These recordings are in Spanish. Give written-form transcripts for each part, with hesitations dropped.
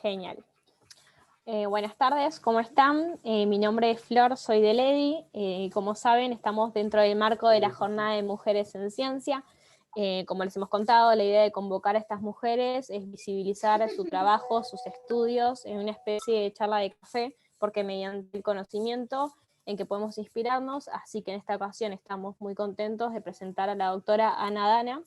Genial. Buenas tardes, ¿cómo están? Mi nombre es Flor, soy de LEDI. Como saben, estamos dentro del marco de la Jornada de Mujeres en Ciencia. Como les hemos contado, la idea de convocar a estas mujeres es visibilizar su trabajo, sus estudios, en una especie de charla de café, porque mediante el conocimiento en que podemos inspirarnos, así que en esta ocasión estamos muy contentos de presentar a la doctora Ana Dana,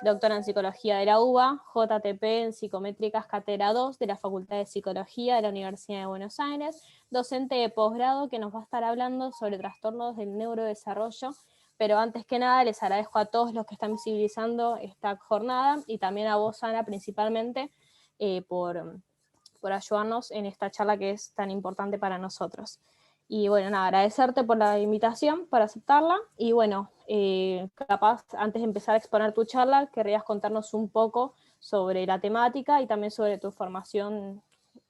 doctora en Psicología de la UBA, JTP en Psicométricas Cátedra 2 de la Facultad de Psicología de la Universidad de Buenos Aires, docente de posgrado que nos va a estar hablando sobre trastornos del neurodesarrollo. Pero antes que nada les agradezco a todos los que están visibilizando esta jornada y también a vos, Ana, principalmente por ayudarnos en esta charla que es tan importante para nosotros. Y bueno, nada, agradecerte por la invitación, por aceptarla. Y bueno, capaz, antes de empezar a exponer tu charla, querrías contarnos un poco sobre la temática y también sobre tu formación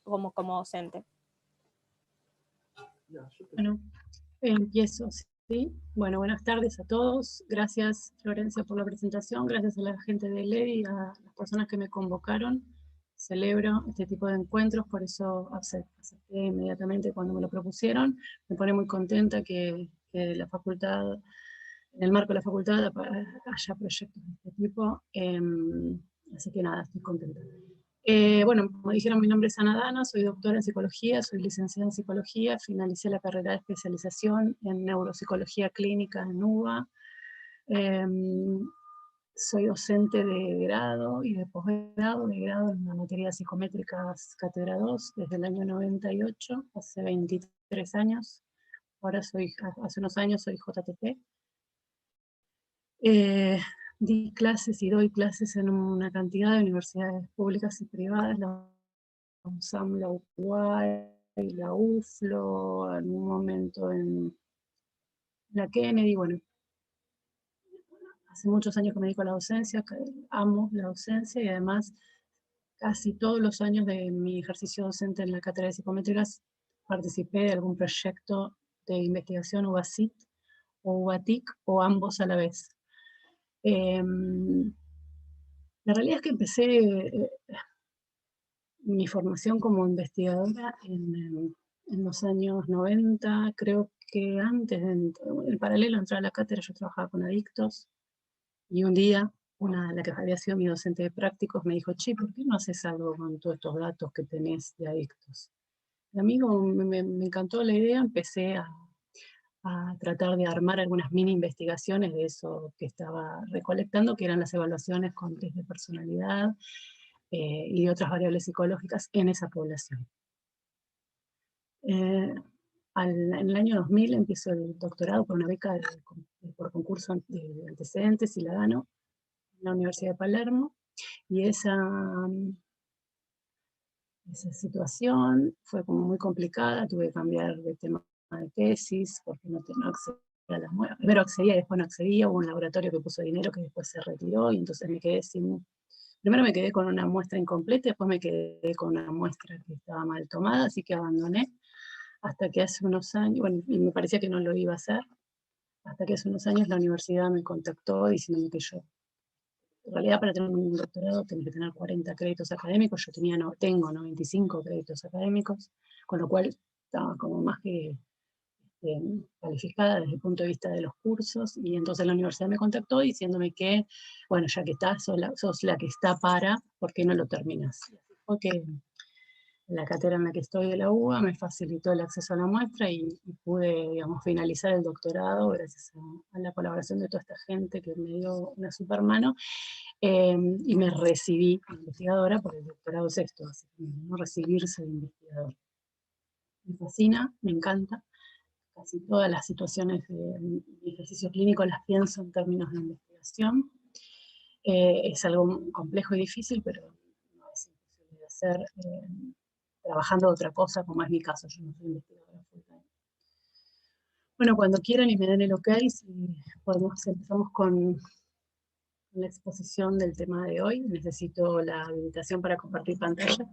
como docente. Bueno, empiezo, ¿sí? Bueno, buenas tardes a todos. Gracias, Florencia, por la presentación. Gracias a la gente de LEDI, a las personas que me convocaron. Celebro este tipo de encuentros, por eso acepté inmediatamente cuando me lo propusieron. Me pone muy contenta que la facultad, en el marco de la facultad, haya proyectos de este tipo. Así que nada, estoy contenta. Bueno, como dijeron, mi nombre es Ana Dana, soy doctora en psicología, soy licenciada en psicología, finalicé la carrera de especialización en neuropsicología clínica en UBA. Soy docente de grado y de posgrado, de grado en la materia de psicométricas Cátedra 2 desde el año 98, hace 23 años. Ahora hace unos años soy JTP. Di clases y doy clases en una cantidad de universidades públicas y privadas, la UNSAM, la UBA, la UFLO, en un momento en la Kennedy. Bueno, hace muchos años que me dedico a la docencia, que amo la docencia y además casi todos los años de mi ejercicio docente en la cátedra de psicométricas participé de algún proyecto de investigación UBACIT o UBATIC o ambos a la vez. La realidad es que empecé mi formación como investigadora en los años 90, creo que antes, en paralelo a entrar a la cátedra, yo trabajaba con adictos, y un día, la que había sido mi docente de prácticos, me dijo, che, ¿por qué no haces algo con todos estos datos que tenés de adictos? Y a mí me encantó la idea, empecé a tratar de armar algunas mini investigaciones de eso que estaba recolectando, que eran las evaluaciones con test de personalidad, y otras variables psicológicas en esa población. En el año 2000 empiezo el doctorado por una beca por concurso de antecedentes y la gano en la Universidad de Palermo, y esa situación fue como muy complicada, tuve que cambiar de tema de tesis porque no accedía a las muestras. Primero accedía y después no accedía, hubo un laboratorio que puso dinero que después se retiró y entonces me quedé sin... Primero me quedé con una muestra incompleta, después me quedé con una muestra que estaba mal tomada, así que abandoné, hasta que hace unos años, bueno, y me parecía que no lo iba a hacer, hasta que hace unos años la universidad me contactó diciendo que yo, en realidad para tener un doctorado tenés que tener 40 créditos académicos, yo tengo 95 créditos académicos, con lo cual estaba como más que calificada desde el punto de vista de los cursos, y entonces la universidad me contactó diciéndome que, bueno, ya que estás, sos la que está ¿por qué no lo terminas? Porque la cátedra en la que estoy de la UBA me facilitó el acceso a la muestra y pude, digamos, finalizar el doctorado gracias a la colaboración de toda esta gente que me dio una super mano, y me recibí investigadora por el doctorado sexto, así que no recibirse de investigador. Me fascina, me encanta. Casi todas las situaciones de ejercicio clínico las pienso en términos de investigación. Es algo complejo y difícil, pero no es imposible de hacer trabajando de otra cosa, como es mi caso. Yo no soy investigadora full time. Bueno, cuando quieran y me den el ok, si empezamos con la exposición del tema de hoy. Necesito la habilitación para compartir pantalla.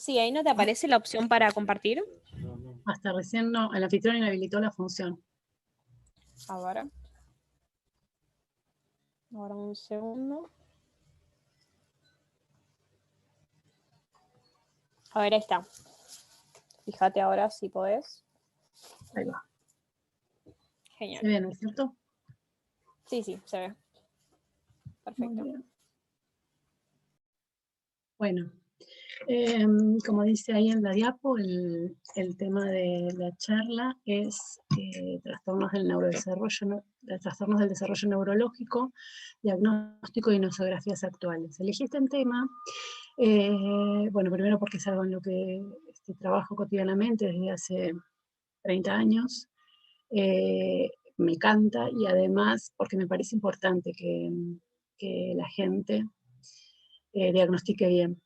Sí, ahí no te aparece la opción para compartir. Hasta recién no, el anfitrión inhabilitó la función. Ahora. Ahora un segundo. A ver, ahí está. Fíjate ahora si podés. Ahí va. Genial. ¿Se ve, no es cierto? Sí, sí, se ve. Perfecto. Muy bien. Bueno, como dice ahí en la diapo, el tema de la charla es trastornos del neurodesarrollo, trastornos del desarrollo neurológico, diagnóstico y nosografías actuales. Elegí este tema, bueno, primero porque es algo en lo que trabajo cotidianamente desde hace 30 años, me encanta, y además porque me parece importante que la gente diagnostique bien.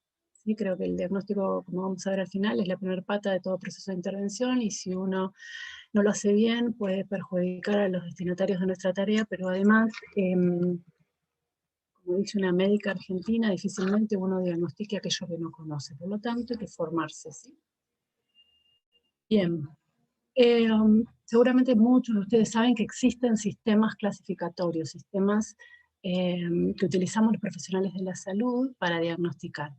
¿Sí? Creo que el diagnóstico, como vamos a ver al final, es la primera pata de todo proceso de intervención, y si uno no lo hace bien puede perjudicar a los destinatarios de nuestra tarea, pero además, como dice una médica argentina, difícilmente uno diagnostique aquello que no conoce, por lo tanto hay que formarse. ¿Sí? Bien. Seguramente muchos de ustedes saben que existen sistemas clasificatorios, sistemas que utilizamos los profesionales de la salud para diagnosticar.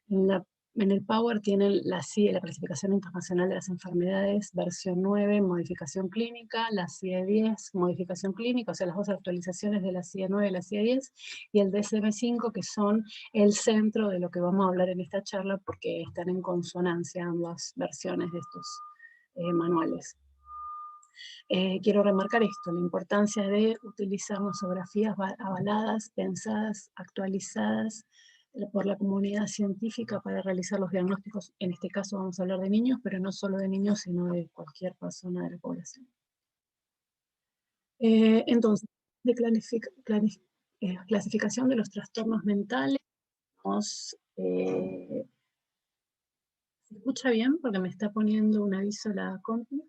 En el Power tienen la CIE, la Clasificación Internacional de las Enfermedades, versión 9, modificación clínica, la CIE 10, modificación clínica, o sea, las dos actualizaciones de la CIE 9 y la CIE 10, y el DSM-5, que son el centro de lo que vamos a hablar en esta charla, porque están en consonancia ambas versiones de estos manuales. Quiero remarcar esto, la importancia de utilizar nosografías avaladas, pensadas, actualizadas por la comunidad científica para realizar los diagnósticos. En este caso vamos a hablar de niños, pero no solo de niños, sino de cualquier persona de la población. Entonces, de clasificación de los trastornos mentales, ¿se escucha bien? Porque me está poniendo un aviso la compu.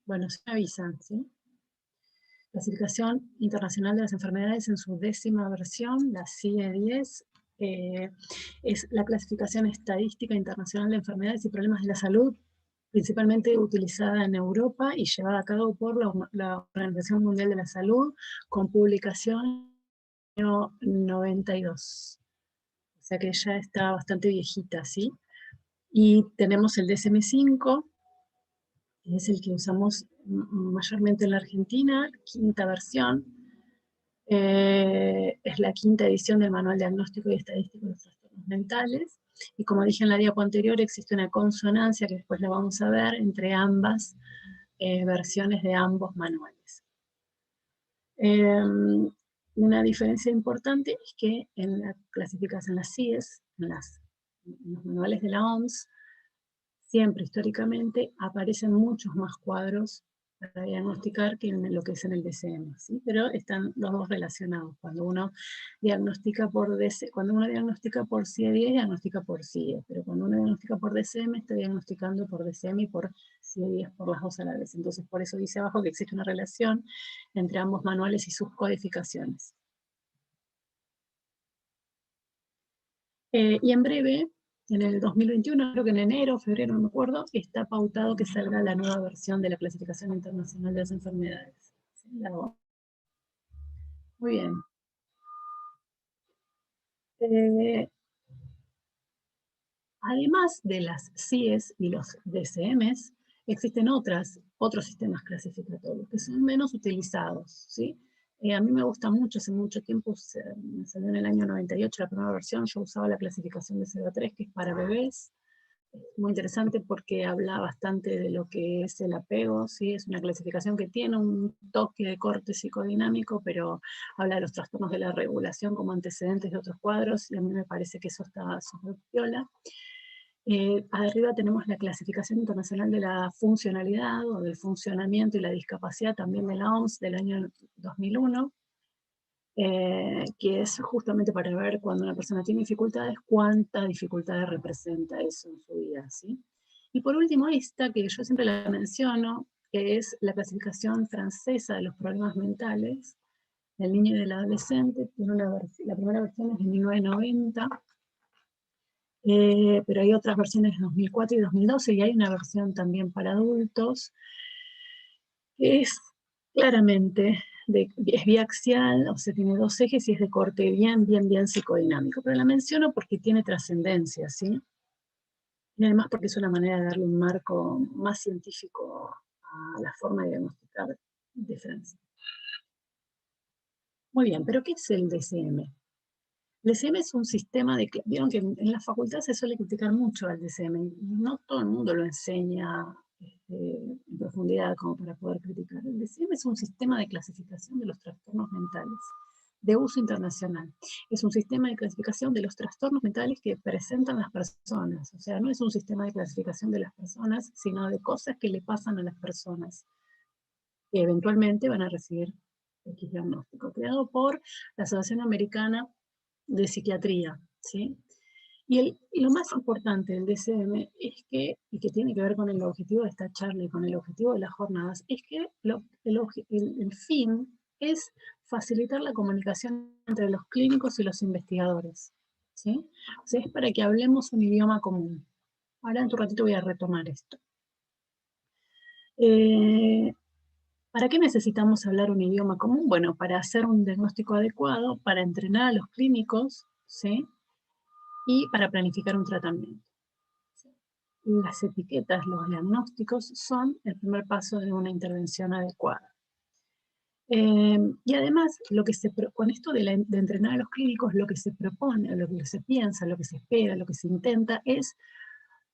Bueno, se me avisan, ¿sí? Clasificación Internacional de las Enfermedades en su 10ª versión, la CIE 10, es la clasificación estadística internacional de enfermedades y problemas de la salud, principalmente utilizada en Europa y llevada a cabo por la Organización Mundial de la Salud, con publicación en el año 92. O sea que ya está bastante viejita, ¿sí? Y tenemos el DSM-5, que es el que usamos mayormente en la Argentina, 5ª versión. Es la 5ª edición del Manual Diagnóstico y Estadístico de los Trastornos Mentales, y como dije en la diapo anterior, existe una consonancia, que después la vamos a ver, entre ambas versiones de ambos manuales. Una diferencia importante es que en la clasificación, en las CIES, en los manuales de la OMS, siempre históricamente aparecen muchos más cuadros para diagnosticar que en lo que es en el DSM, ¿sí? Pero están los dos relacionados. Cuando uno diagnostica por CIE 10, diagnostica por CIE, pero cuando uno diagnostica por DSM, está diagnosticando por DSM y por CIE 10, por las dos a la vez. Entonces, por eso dice abajo que existe una relación entre ambos manuales y sus codificaciones. Y en breve, en el 2021, creo que en enero, febrero, no me acuerdo, está pautado que salga la nueva versión de la Clasificación Internacional de las Enfermedades. ¿Sí? Muy bien. Además de las CIES y los DSMs, existen otros sistemas clasificatorios que son menos utilizados, ¿sí? A mí me gusta mucho, hace mucho tiempo, me salió en el año 98 la primera versión, yo usaba la clasificación de CEDA3, que es para bebés. Muy interesante porque habla bastante de lo que es el apego, ¿sí? Es una clasificación que tiene un toque de corte psicodinámico, pero habla de los trastornos de la regulación como antecedentes de otros cuadros, y a mí me parece que eso está súper piola. Arriba tenemos la Clasificación Internacional de la Funcionalidad o del Funcionamiento y la Discapacidad, también de la OMS, del año 2001, que es justamente para ver cuando una persona tiene dificultades, cuántas dificultades representa eso en su vida, ¿sí? Y por último esta, que yo siempre la menciono, que es la Clasificación Francesa de los Problemas Mentales, del niño y del adolescente. Tiene la primera versión es de 1990, pero hay otras versiones de 2004 y 2012, y hay una versión también para adultos, que es claramente, es biaxial, o sea, tiene dos ejes y es de corte bien psicodinámico. Pero la menciono porque tiene trascendencia, ¿sí? Y además porque es una manera de darle un marco más científico a la forma de diagnosticar diferencias. Muy bien, pero ¿qué es el DSM? El DSM es un sistema de... Vieron que en la facultad se suele criticar mucho al DSM. No todo el mundo lo enseña en profundidad como para poder criticar. El DSM es un sistema de clasificación de los trastornos mentales de uso internacional. Es un sistema de clasificación de los trastornos mentales que presentan las personas. O sea, no es un sistema de clasificación de las personas, sino de cosas que le pasan a las personas, que eventualmente van a recibir X diagnóstico, creado por la Asociación Americana de Psiquiatría, ¿sí? Y lo más importante del DSM es que, y que tiene que ver con el objetivo de esta charla y con el objetivo de las jornadas, es que el fin es facilitar la comunicación entre los clínicos y los investigadores, ¿sí? O sea, es para que hablemos un idioma común. Ahora en un ratito voy a retomar esto. ¿Para qué necesitamos hablar un idioma común? Bueno, para hacer un diagnóstico adecuado, para entrenar a los clínicos, ¿sí? Y para planificar un tratamiento. Las etiquetas, los diagnósticos, son el primer paso de una intervención adecuada. Y además, con esto de entrenar a los clínicos, lo que se propone, lo que se piensa, lo que se espera, lo que se intenta es,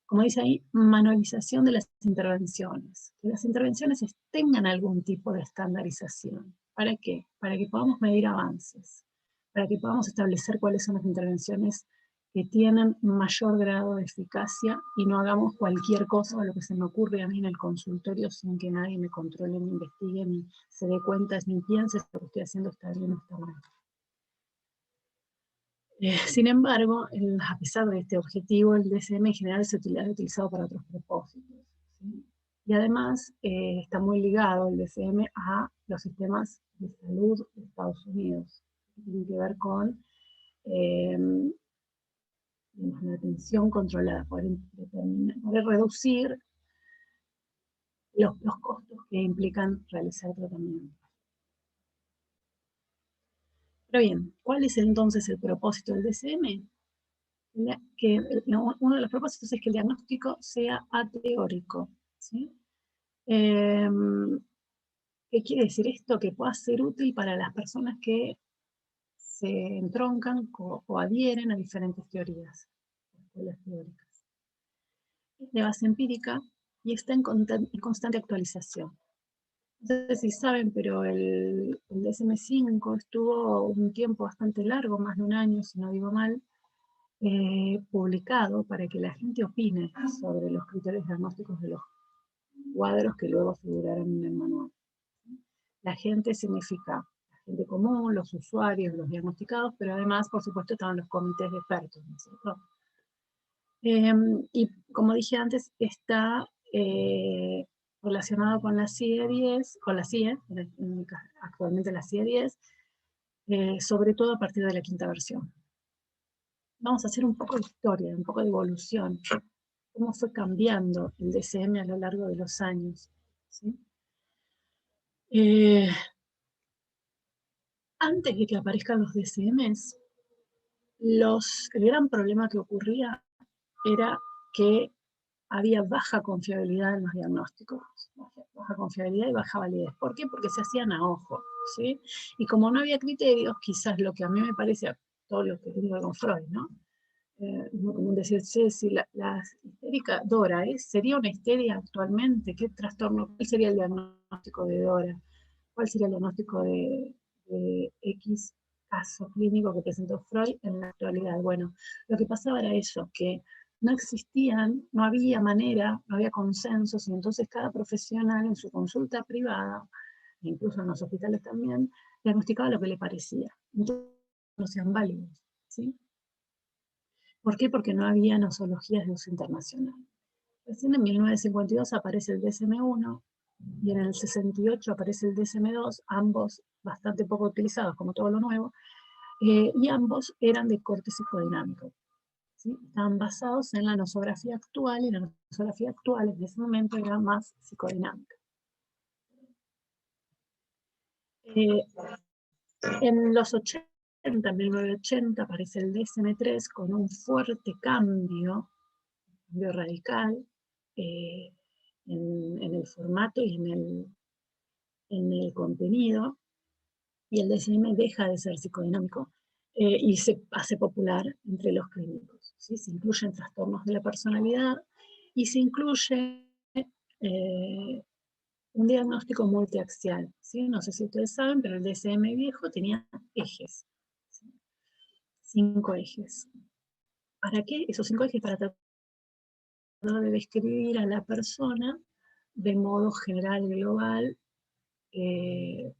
como dice ahí, manualización de las intervenciones. Que las intervenciones tengan algún tipo de estandarización. ¿Para qué? Para que podamos medir avances, para que podamos establecer cuáles son las intervenciones que tienen mayor grado de eficacia y no hagamos cualquier cosa o lo que se me ocurre a mí en el consultorio sin que nadie me controle, ni investigue, ni se dé cuenta, ni piense si lo que estoy haciendo está bien o está mal. Sin embargo, a pesar de este objetivo, el DSM en general se ha utilizado para otros propósitos, ¿sí? Y además está muy ligado el DSM a los sistemas de salud de Estados Unidos, que tienen que ver con la atención controlada, poder reducir los costos que implican realizar tratamientos. Pero bien, ¿cuál es entonces el propósito del DSM? Que uno de los propósitos es que el diagnóstico sea ateórico, ¿sí? ¿Qué quiere decir esto? Que pueda ser útil para las personas que se entroncan o adhieren a diferentes teorías, escuelas teóricas. Es de base empírica y está en constante actualización. No sé si saben, pero el DSM-5 estuvo un tiempo bastante largo, más de un año, si no digo mal, publicado para que la gente opine sobre los criterios diagnósticos de los cuadros que luego figuraron en el manual. La gente significa la gente común, los usuarios, los diagnosticados, pero además, por supuesto, estaban los comités de expertos, ¿no es cierto? Y como dije antes, está relacionado con la CIE 10, con la CIE, actualmente la CIE 10, sobre todo a partir de la quinta versión. Vamos a hacer un poco de historia, un poco de evolución, cómo fue cambiando el DSM a lo largo de los años, ¿sí? Antes de que aparezcan los DSMs, el gran problema que ocurría era que había baja confiabilidad en los diagnósticos, baja confiabilidad y baja validez. ¿Por qué? Porque se hacían a ojo, ¿sí? Y como no había criterios, quizás lo que a mí me parece, a todo lo que tiene que ver con Freud, ¿no? Es muy común decir, sí, si la histérica Dora sería una histeria actualmente, ¿qué trastorno? ¿Cuál sería el diagnóstico de Dora? ¿Cuál sería el diagnóstico de X caso clínico que presentó Freud en la actualidad? Bueno, lo que pasaba era eso, que no existían, no había manera, no había consensos, y entonces cada profesional en su consulta privada, incluso en los hospitales también, diagnosticaba lo que le parecía. Entonces no sean válidos, ¿sí? ¿Por qué? Porque no había nosologías de uso internacional. Recién en 1952 aparece el DSM-1, y en el 68 aparece el DSM-2, ambos bastante poco utilizados, como todo lo nuevo, y ambos eran de corte psicodinámico. ¿Sí? Estaban basados en la nosografía actual, y la nosografía actual en ese momento era más psicodinámica. En los 80, en 1980, aparece el DSM-3 con un fuerte cambio radical en el formato y en el contenido, y el DSM deja de ser psicodinámico y se hace popular entre los clínicos. ¿Sí? Se incluyen trastornos de la personalidad y se incluye un diagnóstico multiaxial. ¿Sí? No sé si ustedes saben, pero el DSM viejo tenía ejes. ¿Sí? 5 ejes. ¿Para qué? Esos 5 ejes para tratar de describir a la persona de modo general y global, y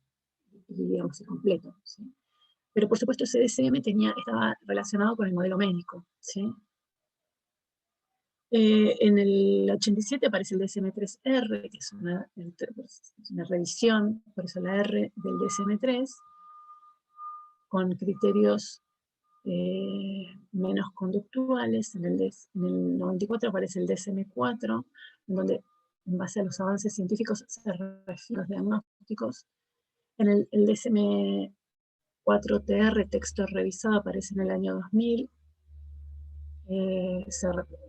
digamos completo. ¿Sí? Pero por supuesto ese DSM estaba relacionado con el modelo médico. ¿Sí? En el 87 aparece el DSM-3R, que es una revisión, por eso la R del DSM-3, con criterios menos conductuales. En el 94 aparece el DSM-4, en donde, en base a los avances científicos, se refieren los diagnósticos. En el DSM-4TR, texto revisado, aparece en el año 2000.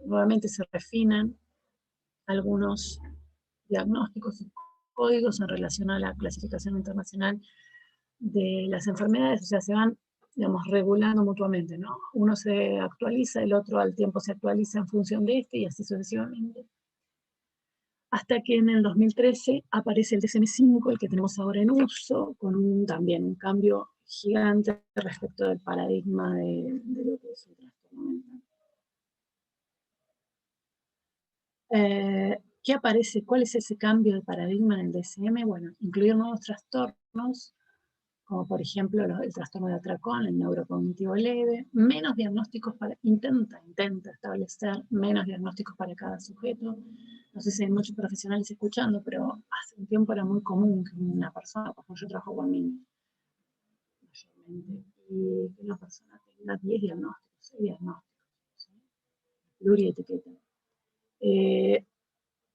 Nuevamente se refinan algunos diagnósticos y códigos en relación a la clasificación internacional de las enfermedades, o sea, se van, digamos, regulando mutuamente, ¿no? Uno se actualiza, el otro al tiempo se actualiza en función de este, y así sucesivamente. Hasta que en el 2013 aparece el DSM-5, el que tenemos ahora en uso, con también un cambio gigante respecto del paradigma de lo que es el trastorno mental. ¿Qué aparece? ¿Cuál es ese cambio de paradigma en el DSM? Bueno, incluir nuevos trastornos, como por ejemplo el trastorno de atracón, el neurocognitivo leve, menos diagnósticos intenta establecer menos diagnósticos para cada sujeto. No sé si hay muchos profesionales escuchando, pero hace un tiempo era muy común que una persona, como yo trabajo con niños, mayormente, y que una persona tenga 10 diagnósticos, 6 diagnósticos, ¿sí? Plurietiqueta.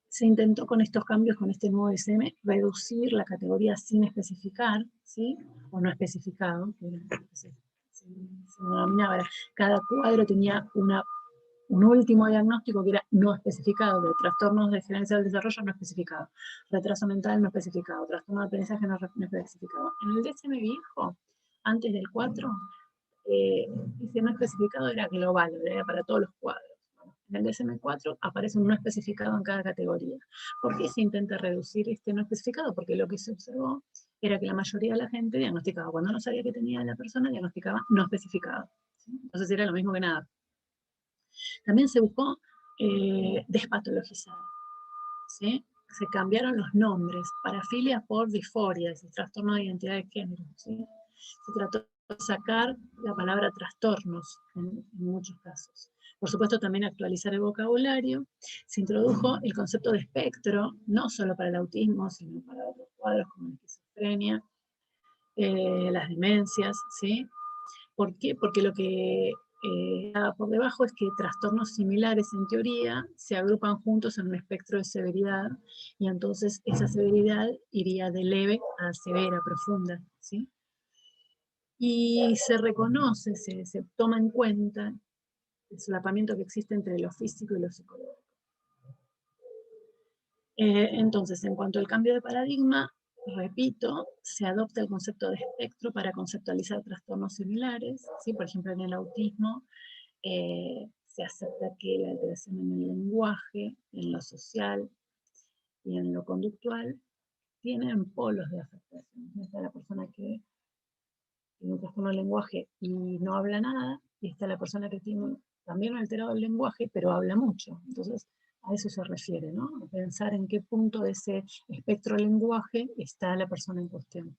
Se intentó con estos cambios, con este nuevo DSM, reducir la categoría sin especificar, ¿sí? O no especificado, que se denominaba. Cada cuadro tenía un último diagnóstico que era no especificado, de trastornos de diferencia del desarrollo no especificado, retraso mental no especificado, trastorno de aprendizaje no especificado. En el DSM viejo, antes del 4, ese no especificado era global, era para todos los cuadros. En el DSM-4 aparece un no especificado en cada categoría. ¿Por qué se intenta reducir este no especificado? Porque lo que se observó era que la mayoría de la gente diagnosticaba. Cuando no sabía qué tenía la persona, diagnosticaba no especificado. ¿Sí? Entonces era lo mismo que nada. También se buscó despatologizar. ¿Sí? Se cambiaron los nombres, parafilia por disforia, ese trastorno de identidad de género. ¿Sí? Se trató de sacar la palabra trastornos en muchos casos. Por supuesto, también actualizar el vocabulario. Se introdujo el concepto de espectro, no solo para el autismo, sino para otros cuadros como la esquizofrenia, las demencias, ¿sí? ¿Por qué? Porque lo que por debajo es que trastornos similares, en teoría, se agrupan juntos en un espectro de severidad, y entonces esa severidad iría de leve a severa, profunda, ¿sí? Y se reconoce, se toma en cuenta el solapamiento que existe entre lo físico y lo psicológico. Entonces, en cuanto al cambio de paradigma, repito, se adopta el concepto de espectro para conceptualizar trastornos similares, ¿sí? Por ejemplo, en el autismo se acepta que la alteración en el lenguaje, en lo social y en lo conductual tienen polos de afectación. Está la persona que tiene un trastorno del lenguaje y no habla nada, y está la persona que tiene también alterado el lenguaje, pero habla mucho. Entonces, a eso se refiere, ¿no? A pensar en qué punto de ese espectro del lenguaje está la persona en cuestión.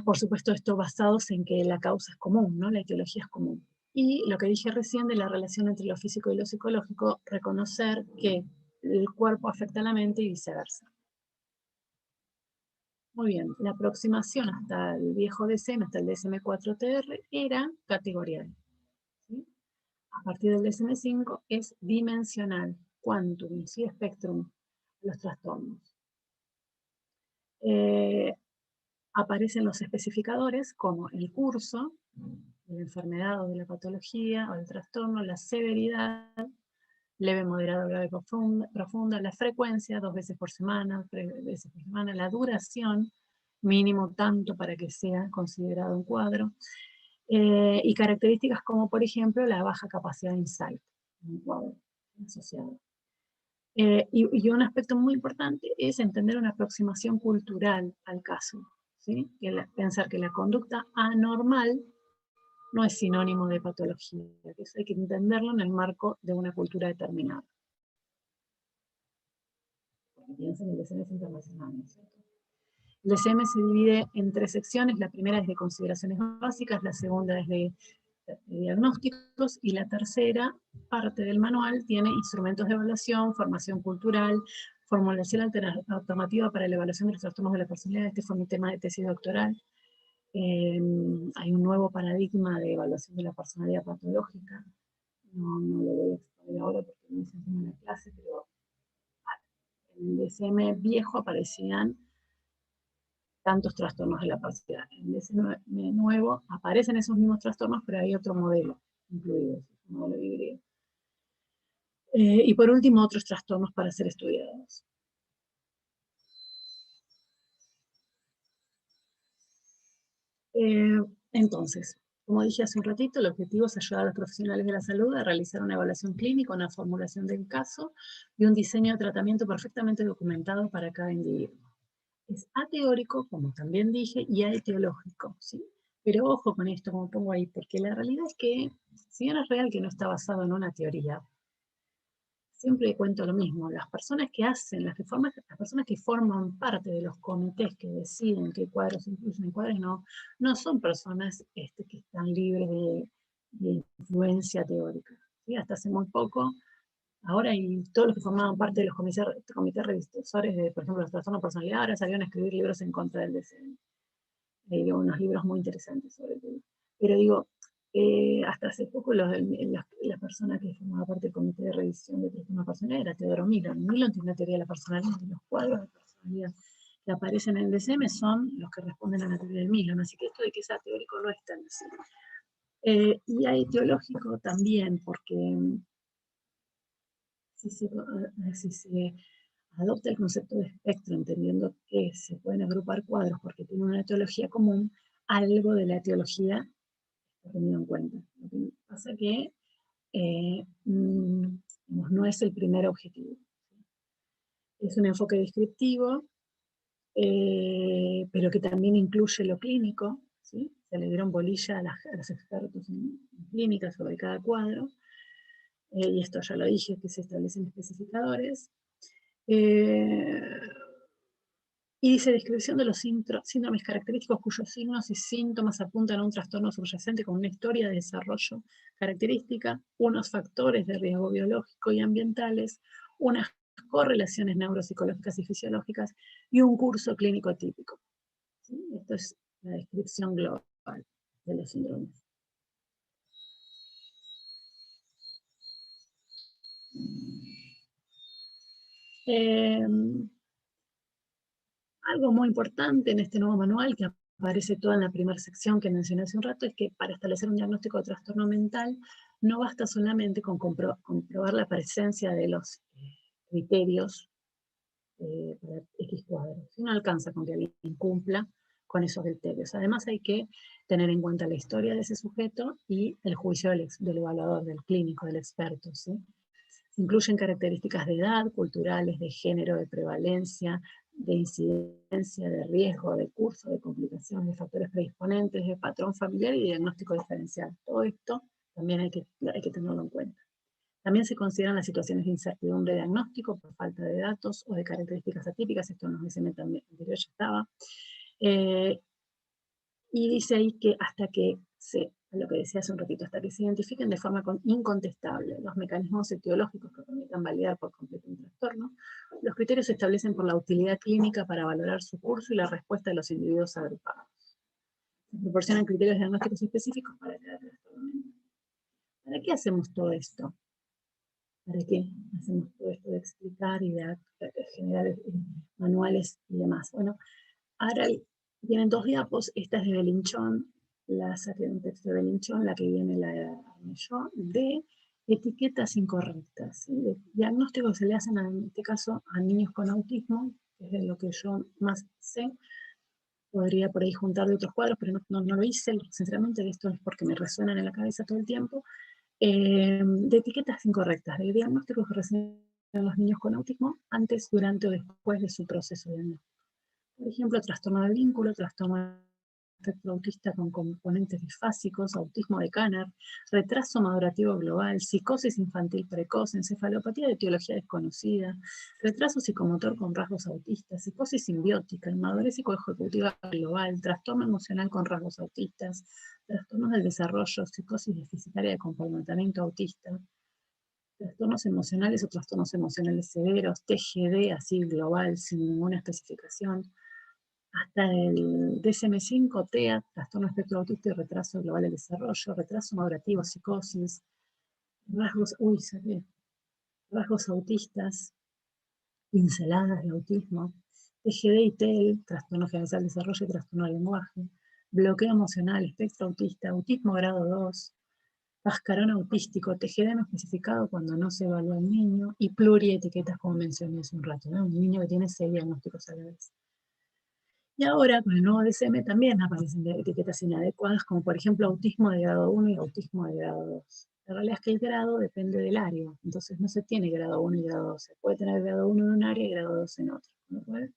Por supuesto, esto basados en que la causa es común, ¿no? La etiología es común. Y lo que dije recién de la relación entre lo físico y lo psicológico, reconocer que el cuerpo afecta a la mente y viceversa. Muy bien, la aproximación hasta el viejo DSM, hasta el DSM-4TR, era categorial, ¿sí? A partir del DSM-5 es dimensional, quantum, ¿sí? Spectrum, los trastornos. Aparecen los especificadores como el curso de la enfermedad o de la patología o del trastorno, la severidad, leve, moderado, grave, profunda, la frecuencia, 2 veces por semana, 3 veces por semana, la duración, mínimo tanto para que sea considerado un cuadro, y características como, por ejemplo, la baja capacidad de insight, un cuadro asociado. Y un aspecto muy importante es entender una aproximación cultural al caso, ¿sí? Pensar que la conducta anormal no es sinónimo de patología, que eso hay que entenderlo en el marco de una cultura determinada. Porque piensen en el DSM es internacional, ¿no es cierto? El DSM se divide en 3 secciones, la primera es de consideraciones básicas, la segunda es de diagnósticos, y la tercera parte del manual tiene instrumentos de evaluación, formación cultural, formulación alternativa para la evaluación de los trastornos de la personalidad. Este fue mi tema de tesis doctoral. Hay un nuevo paradigma de evaluación de la personalidad patológica. No lo voy a exponer ahora porque no es en la clase, pero en el DSM viejo aparecían tantos trastornos de la personalidad. En ese nuevo aparecen esos mismos trastornos, pero hay otro modelo incluido, un modelo híbrido. Y por último, otros trastornos para ser estudiados. Entonces, como dije hace un ratito, el objetivo es ayudar a los profesionales de la salud a realizar una evaluación clínica, una formulación del caso y un diseño de tratamiento perfectamente documentado para cada individuo. Es ateórico, como también dije, y aetiológico, ¿sí? Pero ojo con esto, como pongo ahí, porque la realidad es que, si bien es real que no está basado en una teoría, siempre cuento lo mismo, las personas que hacen, las personas que forman parte de los comités que deciden qué cuadros se incluyen en cuadros, no son personas que están libres de influencia teórica, ¿sí? Hasta hace muy poco, ahora y todos los que formaban parte de los comités revisores de, por ejemplo, los trastornos de personalidad, ahora salieron a escribir libros en contra del DSM. Leí unos libros muy interesantes sobre el tema. Pero digo, hasta hace poco la persona que formaba parte del comité de revisión de trastornos de personalidad era Teodoro Millon. Millon tiene una teoría de la personalidad, y los cuadros de personalidad que aparecen en el DSM son los que responden a la teoría de Millon, así que esto de que sea teórico no es tan así. Y hay teológico también, porque si se adopta el concepto de espectro, entendiendo que se pueden agrupar cuadros porque tienen una etiología común, algo de la etiología está tenido en cuenta. Lo que pasa que no es el primer objetivo. Es un enfoque descriptivo, pero que también incluye lo clínico, ¿sí? Se le dieron bolilla a los expertos en clínica sobre cada cuadro, y esto ya lo dije, que se establecen especificadores. Y dice descripción de los síndromes característicos cuyos signos y síntomas apuntan a un trastorno subyacente con una historia de desarrollo característica, unos factores de riesgo biológico y ambientales, unas correlaciones neuropsicológicas y fisiológicas y un curso clínico típico. ¿Sí? Esto es la descripción global de los síndromes. Algo muy importante en este nuevo manual, que aparece toda en la primera sección que mencioné hace un rato, es que para establecer un diagnóstico de trastorno mental no basta solamente con comprobar la presencia de los criterios para X cuadros, no alcanza con que alguien cumpla con esos criterios. Además hay que tener en cuenta la historia de ese sujeto y el juicio del evaluador, del clínico, del experto, ¿sí? Incluyen características de edad, culturales, de género, de prevalencia, de incidencia, de riesgo, de curso, de complicaciones, de factores predisponentes, de patrón familiar y diagnóstico diferencial. Todo esto también hay que tenerlo en cuenta. También se consideran las situaciones de incertidumbre diagnóstico por falta de datos o de características atípicas, esto en los DSM también anterior ya estaba. Y dice ahí que hasta que lo que decía hace un ratito, hasta que se identifiquen de forma incontestable los mecanismos etiológicos que permitan validar por completo un trastorno, los criterios se establecen por la utilidad clínica para valorar su curso y la respuesta de los individuos agrupados. Se proporcionan criterios diagnósticos específicos para cada trastorno mental. ¿Para qué hacemos todo esto? ¿Para qué hacemos todo esto de explicar y de generar manuales y demás? Bueno, ahora tienen 2 diapos, esta es de Belinchón, la saqué de un texto de Belinchón, la que viene la armé yo, de etiquetas incorrectas, ¿sí? De diagnósticos que se le hacen, en este caso, a niños con autismo, que es de lo que yo más sé. Podría por ahí juntar de otros cuadros, pero no lo hice, sinceramente, esto es porque me resuenan en la cabeza todo el tiempo. De etiquetas incorrectas, de diagnósticos que reciben los niños con autismo antes, durante o después de su proceso de diagnóstico. Por ejemplo, trastorno de vínculo, trastorno de espectro autista con componentes disfásicos, autismo de Kanner, retraso madurativo global, psicosis infantil precoz, encefalopatía de etiología desconocida, retraso psicomotor con rasgos autistas, psicosis simbiótica, inmadurez psicoejecutiva global, trastorno emocional con rasgos autistas, trastornos del desarrollo, psicosis deficitaria de comportamiento autista, trastornos emocionales o trastornos emocionales severos, TGD así global, sin ninguna especificación, hasta el DSM-5, TEA, trastorno espectro autista y retraso global del desarrollo, retraso madurativo, psicosis, rasgos autistas, pinceladas de autismo, TGD y TEL, trastorno general del desarrollo y trastorno del lenguaje, bloqueo emocional, espectro autista, autismo grado 2, cascarón autístico, TGD no especificado cuando no se evalúa el niño, y plurietiquetas como mencioné hace un rato, ¿no? Un niño que tiene 6 diagnósticos a la vez. Y ahora, con el nuevo DSM también aparecen etiquetas inadecuadas, como por ejemplo autismo de grado 1 y autismo de grado 2. La realidad es que el grado depende del área, entonces no se tiene grado 1 y grado 2. Se puede tener grado 1 en un área y grado 2 en otro, con lo cual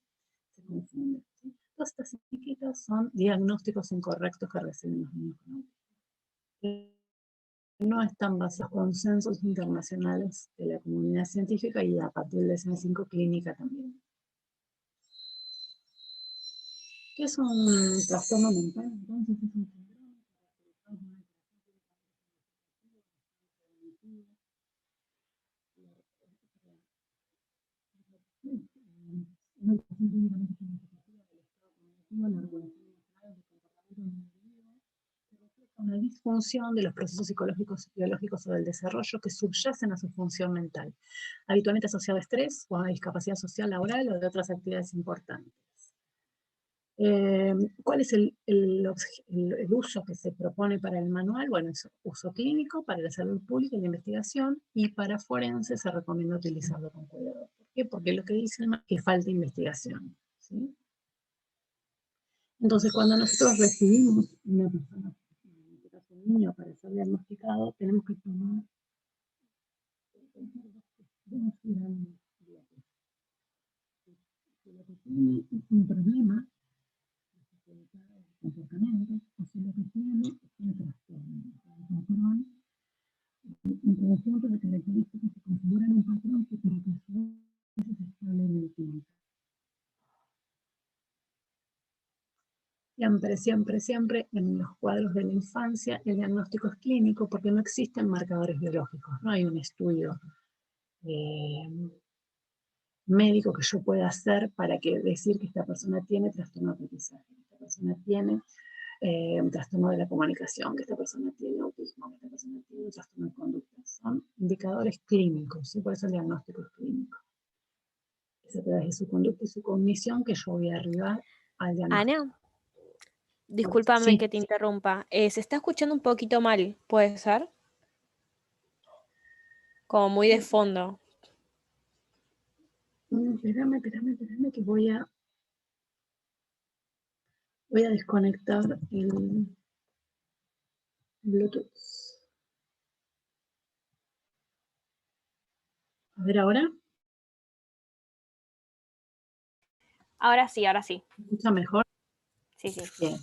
se confunde, ¿sí? Todas estas etiquetas son diagnósticos incorrectos que reciben los niños con autismo. No están basados en consensos internacionales de la comunidad científica y a partir del DSM-5 clínica también. ¿Qué es un trastorno mental? Entonces es un una disfunción de los procesos psicológicos y biológicos o del desarrollo que subyacen a su función mental, habitualmente asociado a estrés o a discapacidad social, laboral o de otras actividades importantes. ¿Cuál es el uso que se propone para el manual? Bueno, es uso clínico, para la salud pública y la investigación, y para forense se recomienda utilizarlo con cuidado. ¿Por qué? Porque lo que dice el manual es que falta investigación, ¿sí? Entonces, cuando nosotros recibimos una persona, en este caso un niño, para ser diagnosticado, tenemos que tomar dos grandes bloques. Si lo que tiene es un problema, comportamiento, o si lo que tiene es un trastorno, un patrón, un conjunto de características que configuran un patrón que para que a su vez se estable en el tiempo. Siempre, siempre, siempre en los cuadros de la infancia el diagnóstico es clínico porque no existen marcadores biológicos, no hay un estudio médico que yo pueda hacer para decir que esta persona tiene trastorno de aprendizaje, que esta persona tiene un trastorno de la comunicación, que esta persona tiene autismo, que esta persona tiene un trastorno de conducta. Son indicadores clínicos, ¿sí? Por eso el diagnóstico es clínico. Es a través de su conducta y su cognición que yo voy a arribar al diagnóstico. Ana, discúlpame Sí. que te interrumpa. Se está escuchando un poquito mal, ¿puede ser? Como muy de fondo. Espérame, que voy a desconectar el Bluetooth. A ver ahora. Ahora sí, ahora sí. ¿Me escucha mejor? Sí, sí. Bien.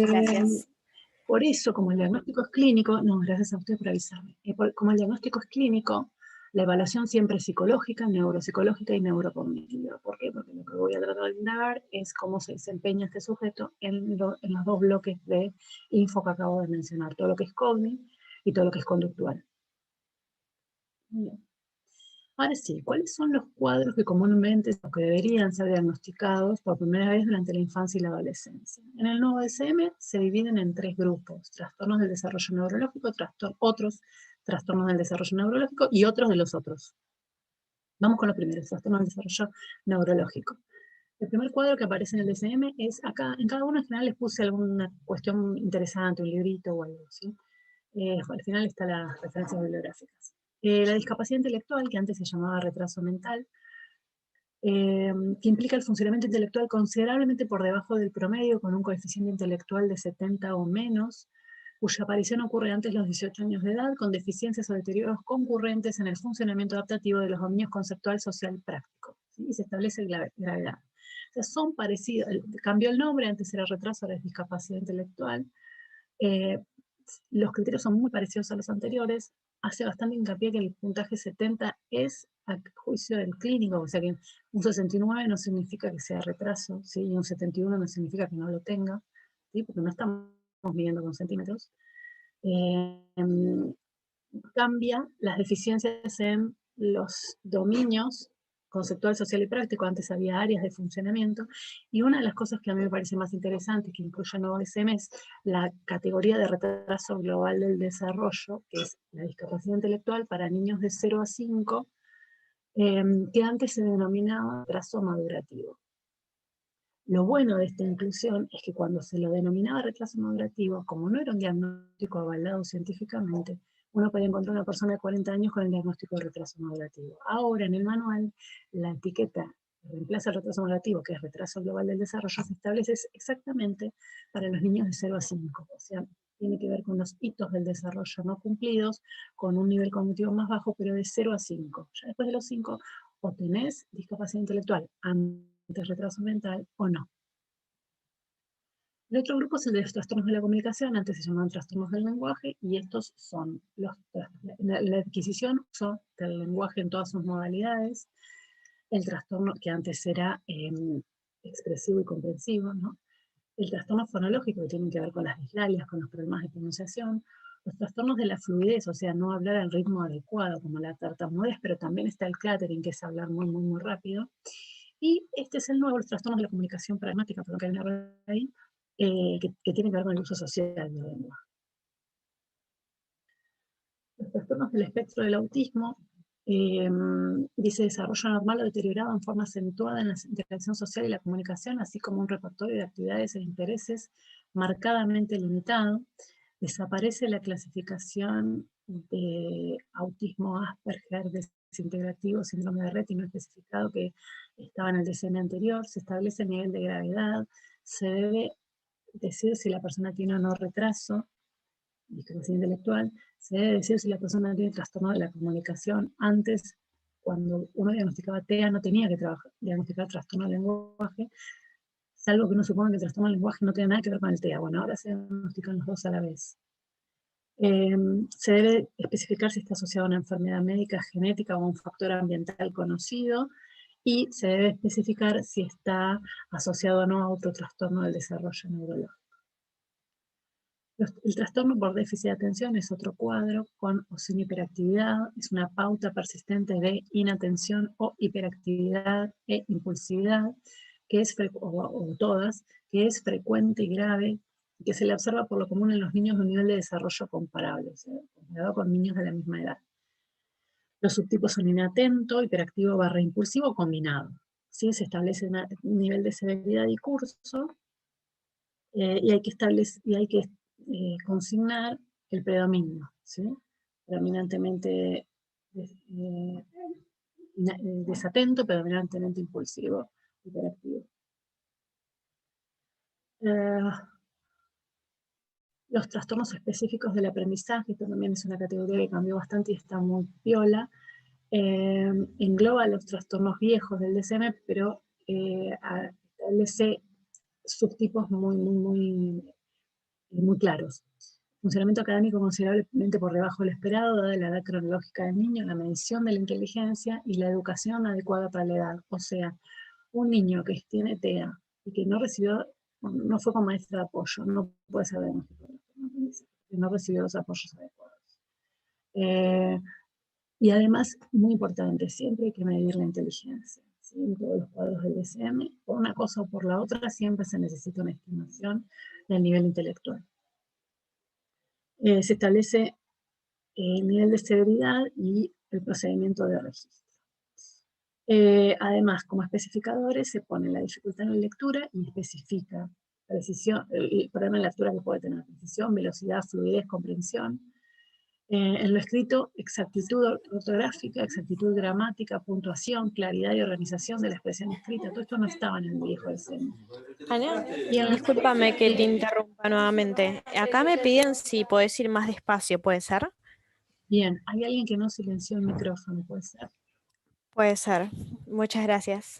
Gracias. Por eso, como el diagnóstico es clínico, no, gracias a usted por avisarme. Como el diagnóstico es clínico, la evaluación siempre es psicológica, neuropsicológica y neurocognitiva. ¿Por qué? Porque lo que voy a tratar de indagar es cómo se desempeña este sujeto en los 2 bloques de info que acabo de mencionar, todo lo que es cognitive y todo lo que es conductual. Bien. Ahora sí, ¿cuáles son los cuadros que comúnmente o que deberían ser diagnosticados por primera vez durante la infancia y la adolescencia? En el nuevo DSM se dividen en 3 grupos: trastornos del desarrollo neurológico, otros trastornos del desarrollo neurológico y otros de los otros. Vamos con los primeros, trastornos del desarrollo neurológico. El primer cuadro que aparece en el DSM es acá, en cada uno en general les puse alguna cuestión interesante, un librito o algo así. Al final están las referencias bibliográficas. La discapacidad intelectual, que antes se llamaba retraso mental, que implica el funcionamiento intelectual considerablemente por debajo del promedio, con un coeficiente intelectual de 70 o menos, cuya aparición ocurre antes de los 18 años de edad, con deficiencias o deterioros concurrentes en el funcionamiento adaptativo de los dominios conceptual, social y práctico, ¿sí? Y se establece gravedad. O sea, son parecidos, cambió el nombre, antes era retraso, ahora es discapacidad intelectual. Los criterios son muy parecidos a los anteriores. Hace bastante hincapié que el puntaje 70 es a juicio del clínico, o sea que un 69 no significa que sea retraso, ¿sí? Y un 71 no significa que no lo tenga, ¿sí? Porque no estamos midiendo con centímetros. Cambia las deficiencias en los dominios conceptual, social y práctico. Antes había áreas de funcionamiento, y una de las cosas que a mí me parece más interesante que incluye el nuevo DSM es la categoría de retraso global del desarrollo, que es la discapacidad intelectual para niños de 0 a 5, que antes se denominaba retraso madurativo. Lo bueno de esta inclusión es que cuando se lo denominaba retraso madurativo, como no era un diagnóstico avalado científicamente, uno podía encontrar una persona de 40 años con el diagnóstico de retraso madurativo. Ahora, en el manual, la etiqueta que reemplaza el retraso madurativo, que es retraso global del desarrollo, se establece exactamente para los niños de 0 a 5. O sea, tiene que ver con los hitos del desarrollo no cumplidos, con un nivel cognitivo más bajo, pero de 0 a 5. Ya después de los 5, o tenés discapacidad intelectual antes retraso mental o no. El otro grupo es el de los trastornos de la comunicación, antes se llamaban trastornos del lenguaje, y estos son la adquisición del lenguaje en todas sus modalidades, el trastorno que antes era expresivo y comprensivo, ¿no? El trastorno fonológico, que tiene que ver con las dislalias, con los problemas de pronunciación, los trastornos de la fluidez, o sea, no hablar al ritmo adecuado, como la tartamudez, pero también está el cluttering, que es hablar muy, muy, muy rápido. Y este es el nuevo, los trastornos de la comunicación pragmática, por lo que hay una red ahí, que tiene que ver con el uso social de la lengua. Los trastornos del espectro del autismo, dice desarrollo normal o deteriorado en forma acentuada en la interacción social y la comunicación, así como un repertorio de actividades e intereses marcadamente limitado. Desaparece la clasificación de autismo Asperger, desintegrativo, síndrome de Rett no especificado, que estaba en el DSM anterior. Se establece el nivel de gravedad, se debe decir si la persona tiene o no retraso, discapacidad intelectual, se debe decir si la persona tiene trastorno de la comunicación. Antes, cuando uno diagnosticaba TEA, no tenía que diagnosticar trastorno del lenguaje, salvo que uno suponga que el trastorno del lenguaje no tiene nada que ver con el TEA. Bueno, ahora se diagnostican los dos a la vez. Se debe especificar si está asociado a una enfermedad médica, genética o a un factor ambiental conocido, y se debe especificar si está asociado o no a otro trastorno del desarrollo neurológico. El trastorno por déficit de atención es otro cuadro con o sin hiperactividad, es una pauta persistente de inatención o hiperactividad e impulsividad, que es o todas, que es frecuente y grave, que se le observa por lo común en los niños de un nivel de desarrollo comparable, o sea, comparado con niños de la misma edad. Los subtipos son inatento, hiperactivo / impulsivo combinado. ¿Sí? Se establece un nivel de severidad y curso, y hay que consignar el predominio, ¿sí? Predominantemente desatento, predominantemente impulsivo, hiperactivo. Los trastornos específicos del aprendizaje, esto también es una categoría que cambió bastante y está muy piola. Engloba los trastornos viejos del DSM, pero establece subtipos muy claros. Funcionamiento académico considerablemente por debajo del esperado, dada la edad cronológica del niño, la medición de la inteligencia y la educación adecuada para la edad. O sea, un niño que tiene TEA y que no fue con maestra de apoyo, no puede ser diagnosticado, no recibió los apoyos adecuados. Y además, muy importante, siempre hay que medir la inteligencia. ¿Sí? En todos los cuadros del DSM, por una cosa o por la otra, siempre se necesita una estimación del nivel intelectual. Se establece el nivel de severidad y el procedimiento de registro. Además, como especificadores, se pone la dificultad en la lectura y especifica precisión, el problema en la lectura que puede tener precisión, velocidad, fluidez, comprensión. En lo escrito, exactitud ortográfica, exactitud gramática, puntuación, claridad y organización de la expresión escrita. Todo esto no estaba en el viejo DSM. Ana, Y en la, discúlpame que te interrumpa nuevamente. Acá me piden si podés ir más despacio, ¿puede ser? bien, hay alguien que no silenció el micrófono, puede ser. Puede ser. Muchas gracias.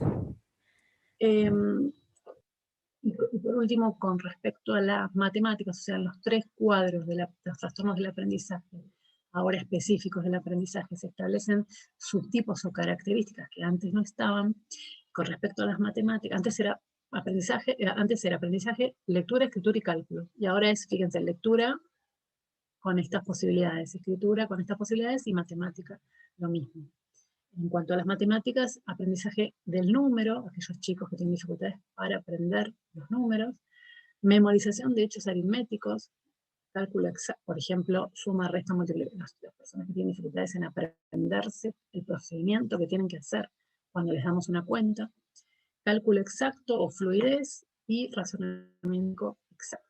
Y por último, con respecto a las matemáticas, o sea, los 3 cuadros de los trastornos del aprendizaje, ahora específicos del aprendizaje, se establecen subtipos o características que antes no estaban. Con respecto a las matemáticas, antes era aprendizaje, lectura, escritura y cálculo. Y ahora es, fíjense, lectura con estas posibilidades, escritura con estas posibilidades y matemática, lo mismo. En cuanto a las matemáticas, aprendizaje del número, aquellos chicos que tienen dificultades para aprender los números, memorización de hechos aritméticos, cálculo exacto, por ejemplo, suma, resta, multiplicación. Las personas que tienen dificultades en aprenderse el procedimiento que tienen que hacer cuando les damos una cuenta, cálculo exacto o fluidez y razonamiento exacto.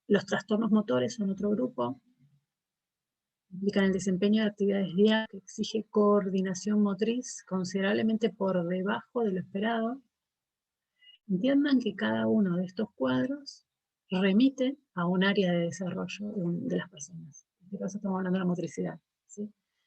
Los trastornos motores son otro grupo, implican el desempeño de actividades diarias que exige coordinación motriz considerablemente por debajo de lo esperado. Entiendan que cada uno de estos cuadros remite a un área de desarrollo de las personas. En este caso estamos hablando de la motricidad. ¿Sí?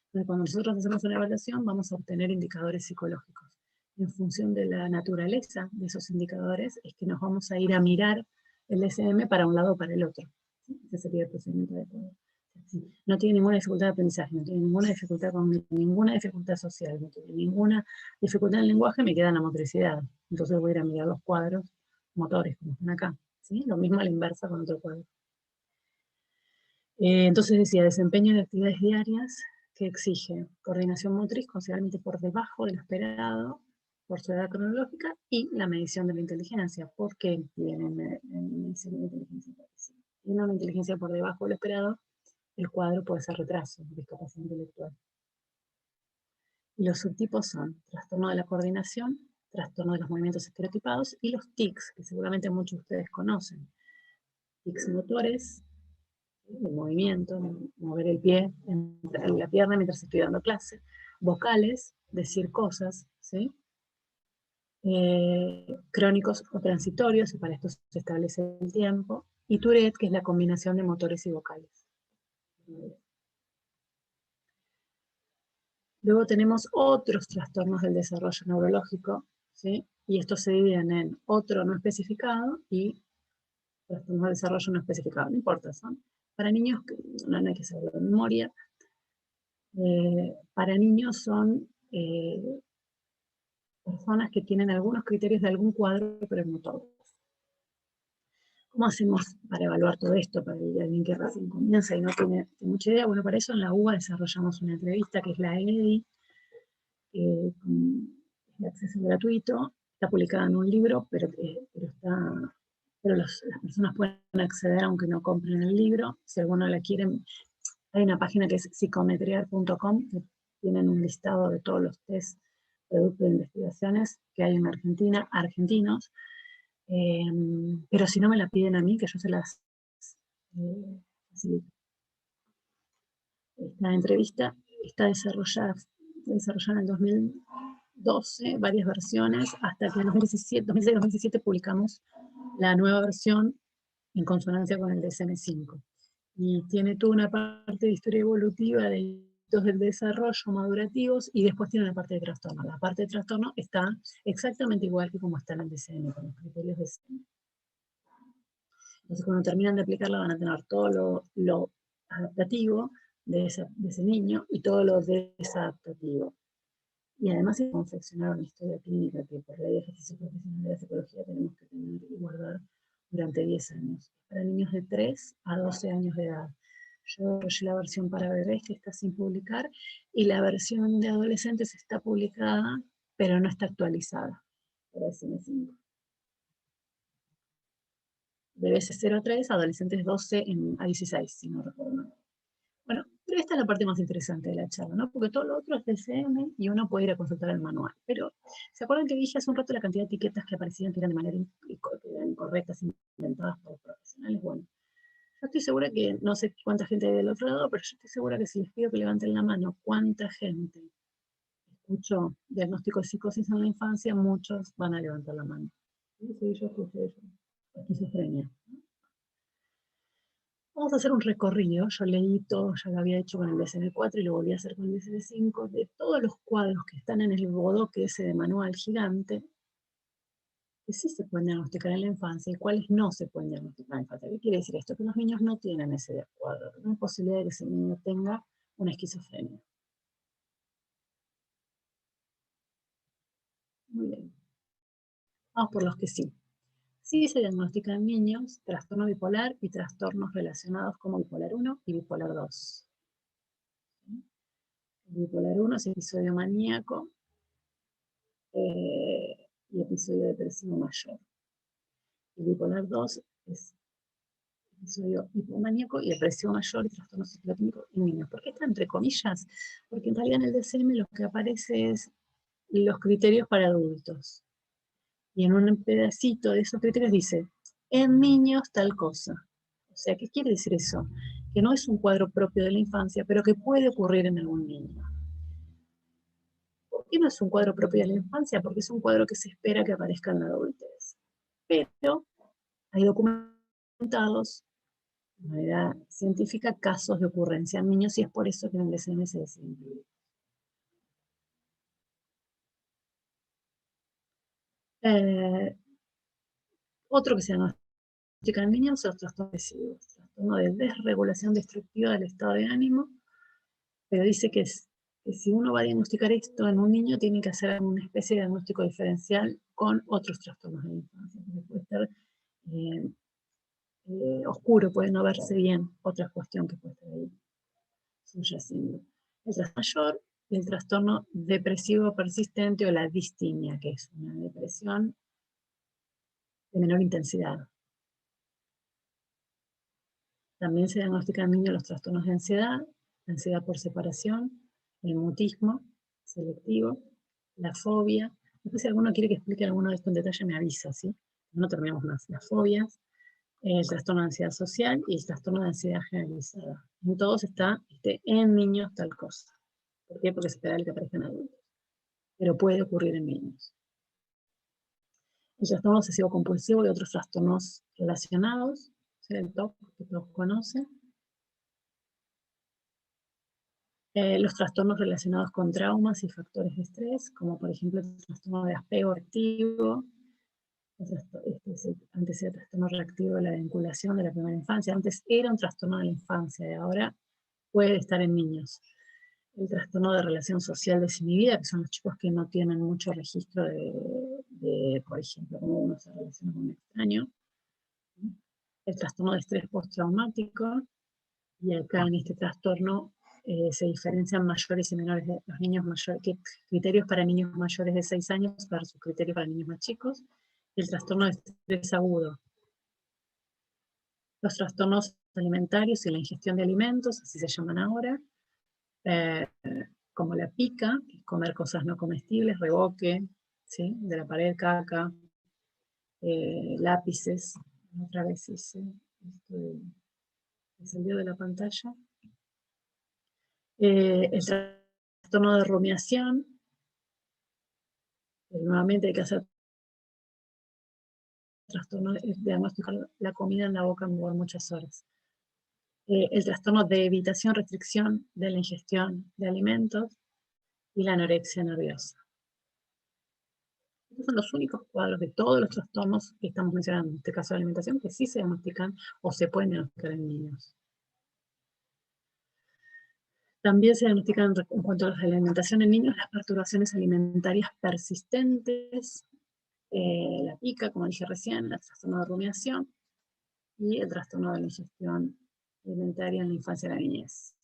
Entonces, cuando nosotros hacemos una evaluación, vamos a obtener indicadores psicológicos. En función de la naturaleza de esos indicadores, es que nos vamos a ir a mirar el DSM para un lado o para el otro. ¿Sí? Ese sería el procedimiento adecuado. Sí. No tiene ninguna dificultad de aprendizaje, no tiene ninguna dificultad cognitiva, ninguna dificultad social, no tiene ninguna dificultad en el lenguaje, me queda la motricidad. Entonces voy a ir a mirar los cuadros motores, como están acá. ¿Sí? Lo mismo a la inversa con otro cuadro. Entonces decía, desempeño de actividades diarias que exige coordinación motriz considerablemente por debajo de lo esperado por su edad cronológica y la medición de la inteligencia. ¿Por qué tienen medición de la inteligencia? Si tiene una inteligencia por debajo de lo esperado, el cuadro puede ser retraso, discapacidad intelectual. Y los subtipos son trastorno de la coordinación, trastorno de los movimientos estereotipados y los tics, que seguramente muchos de ustedes conocen. Tics motores, el movimiento, mover el pie, la pierna mientras estoy dando clase. Vocales, decir cosas, ¿sí? Crónicos o transitorios, y para esto se establece el tiempo. Y Tourette, que es la combinación de motores y vocales. Luego tenemos otros trastornos del desarrollo neurológico, ¿sí? Y estos se dividen en otro no especificado y trastornos de desarrollo no especificado. No importa, son para niños, no hay que saberlo de memoria. Para niños son personas que tienen algunos criterios de algún cuadro, pero no todos. ¿Cómo hacemos para evaluar todo esto para alguien que recién comienza y no tiene mucha idea? Bueno, para eso en la UBA desarrollamos una entrevista que es la EDI, de acceso gratuito, está publicada en un libro, pero las personas pueden acceder aunque no compren el libro. Si alguno la quieren, hay una página que es psicometriar.com, que tienen un listado de todos los test, productos de investigaciones que hay en Argentina, argentinos, pero si no me la piden a mí, que yo se las facilito. Esta entrevista está desarrollada en el 2012, varias versiones, hasta que en 2016-2017 publicamos la nueva versión en consonancia con el DSM-5. Y tiene toda una parte de historia evolutiva de hitos del desarrollo madurativos y después tiene una parte de trastorno. La parte de trastorno está exactamente igual que como está en el DSM, con los criterios de DSM. Entonces cuando terminan de aplicarla van a tener todo lo adaptativo de ese niño y todo lo desadaptativo. Y además se confeccionaron una historia clínica que por ley de ejercicio profesional de la psicología tenemos que tener y guardar durante 10 años. Para niños de 3 a 12 años de edad. Yo desarrollé la versión para bebés que está sin publicar, y la versión de adolescentes está publicada, pero no está actualizada por DSM-5. Bebés es 0 a 3, adolescentes 12 a 16, si no recuerdo mal. Bueno, pero esta es la parte más interesante de la charla, ¿no? Porque todo lo otro es DSM y uno puede ir a consultar el manual. Pero, ¿se acuerdan que dije hace un rato la cantidad de etiquetas que aparecían que eran de manera incorrectas, inventadas por profesionales? Bueno, yo estoy segura que, no sé cuánta gente hay del otro lado, pero yo estoy segura que si les pido que levanten la mano cuánta gente escuchó diagnóstico de psicosis en la infancia, muchos van a levantar la mano. Sí, yo escuché eso. Esquizofrenia. Vamos a hacer un recorrido. Yo leí todo, ya lo había hecho con el DSM-4 y lo volví a hacer con el DSM-5, de todos los cuadros que están en el bodoque ese de manual gigante, que sí se pueden diagnosticar en la infancia y cuáles no se pueden diagnosticar en la infancia. ¿Qué quiere decir esto? Que los niños no tienen ese cuadro. No hay posibilidad de que ese niño tenga una esquizofrenia. Muy bien. Vamos por los que sí. Sí se diagnostican en niños trastorno bipolar y trastornos relacionados como bipolar 1 y bipolar 2. El bipolar 1 es episodio maníaco y episodio depresivo mayor. El bipolar 2 es episodio hipomaníaco y depresivo mayor y trastorno ciclotímico en niños. ¿Por qué está entre comillas? Porque en realidad en el DSM lo que aparece es los criterios para adultos. Y en un pedacito de esos criterios dice, en niños tal cosa. O sea, ¿qué quiere decir eso? Que no es un cuadro propio de la infancia, pero que puede ocurrir en algún niño. ¿Por qué no es un cuadro propio de la infancia? Porque es un cuadro que se espera que aparezca en la adultez. Pero hay documentados de manera científica casos de ocurrencia en niños y es por eso que en el DSM se decide incluir. Otro que se llama en niños son los trastornos depresivos, trastorno de desregulación destructiva del estado de ánimo, pero dice que si uno va a diagnosticar esto en un niño, tiene que hacer una especie de diagnóstico diferencial con otros trastornos de la infancia, porque puede estar oscuro, puede no verse bien, otra cuestión que puede estar ahí subyaciendo. El trastorno mayor y el trastorno depresivo persistente o la distimia, que es una depresión de menor intensidad. También se diagnostican en niños los trastornos de ansiedad por separación, el mutismo selectivo, la fobia. Después, si alguno quiere que explique alguno de esto en detalle, me avisa, ¿sí? No terminamos más. Las fobias, el trastorno de ansiedad social y el trastorno de ansiedad generalizada. En todos está en niños tal cosa. ¿Por qué? Porque se espera que aparezca en adultos. Pero puede ocurrir en niños. El trastorno obsesivo compulsivo y otros trastornos relacionados, el TOC que todos conocen. Los trastornos relacionados con traumas y factores de estrés, como por ejemplo el trastorno de apego activo, antes era trastorno reactivo de la vinculación de la primera infancia, antes era un trastorno de la infancia y ahora puede estar en niños. El trastorno de relación social desinhibida, que son los chicos que no tienen mucho registro de por ejemplo, cómo uno se relaciona con un extraño. El trastorno de estrés postraumático, y acá en este trastorno se diferencian mayores y menores de los niños mayores, criterios para niños mayores de 6 años versus criterios para niños más chicos, y el trastorno de estrés agudo. Los trastornos alimentarios y la ingestión de alimentos, así se llaman ahora, como la pica, que es comer cosas no comestibles, reboque, ¿sí? De la pared, caca, lápices, otra vez hice esto de salió de la pantalla. El trastorno de rumiación, nuevamente hay que hacer trastorno de diagnosticar la comida en la boca por muchas horas. El trastorno de evitación, restricción de la ingestión de alimentos y la anorexia nerviosa. Estos son los únicos cuadros de todos los trastornos que estamos mencionando, en este caso de alimentación, que sí se diagnostican o se pueden diagnosticar en niños. También se diagnostican en cuanto a la alimentación en niños las perturbaciones alimentarias persistentes, la pica, como dije recién, el trastorno de rumiación y el trastorno de la ingestión alimentaria en la infancia y la niñez.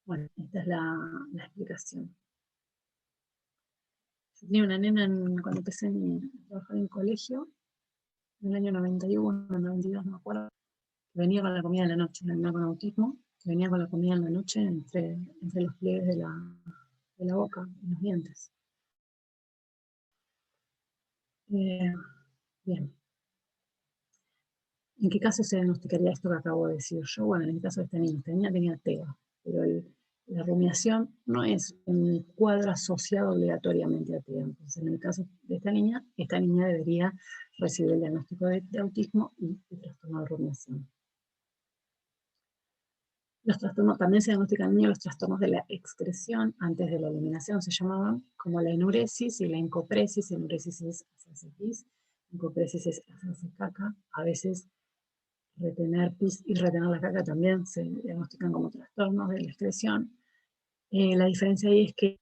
Bueno, esta es la explicación. Yo tenía una nena cuando empecé a trabajar en colegio, en el año 91, 92, no me acuerdo, que venía con la comida en la noche, una nena con autismo, que venía con la comida en la noche entre los pliegues de la boca y los dientes. Bien. ¿En qué caso se diagnosticaría esto que acabo de decir yo? Bueno, en el caso de esta niña tenía TEA, pero la rumiación no es un cuadro asociado obligatoriamente a TEA. Entonces, en el caso de esta niña debería recibir el diagnóstico de autismo y el trastorno de rumiación. Los trastornos también se diagnostican en niños los trastornos de la excreción antes de la eliminación, se llamaban como la enuresis y la encopresis. Enuresis es hacerse pis, encopresis es hacerse caca. A veces retener pis y retener la caca también se diagnostican como trastornos de la excreción. La diferencia ahí es que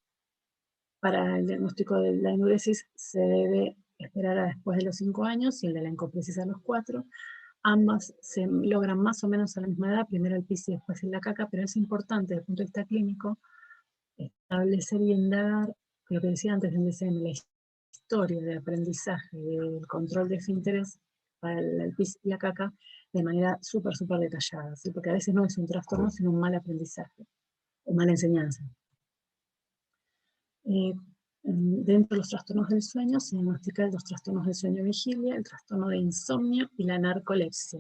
para el diagnóstico de la enuresis se debe esperar a después de los 5 años y el de la encopresis a los 4. Ambas se logran más o menos a la misma edad, primero el pis y después la caca, pero es importante desde el punto de vista clínico establecer y indagar, lo que decía antes del DSM, la historia de aprendizaje, del control de esfínteres para el pis y la caca de manera súper detallada, ¿sí? Porque a veces no es un trastorno, sino un mal aprendizaje o mala enseñanza. Dentro de los trastornos del sueño se diagnostican los trastornos del sueño vigilia, el trastorno de insomnio y la narcolepsia.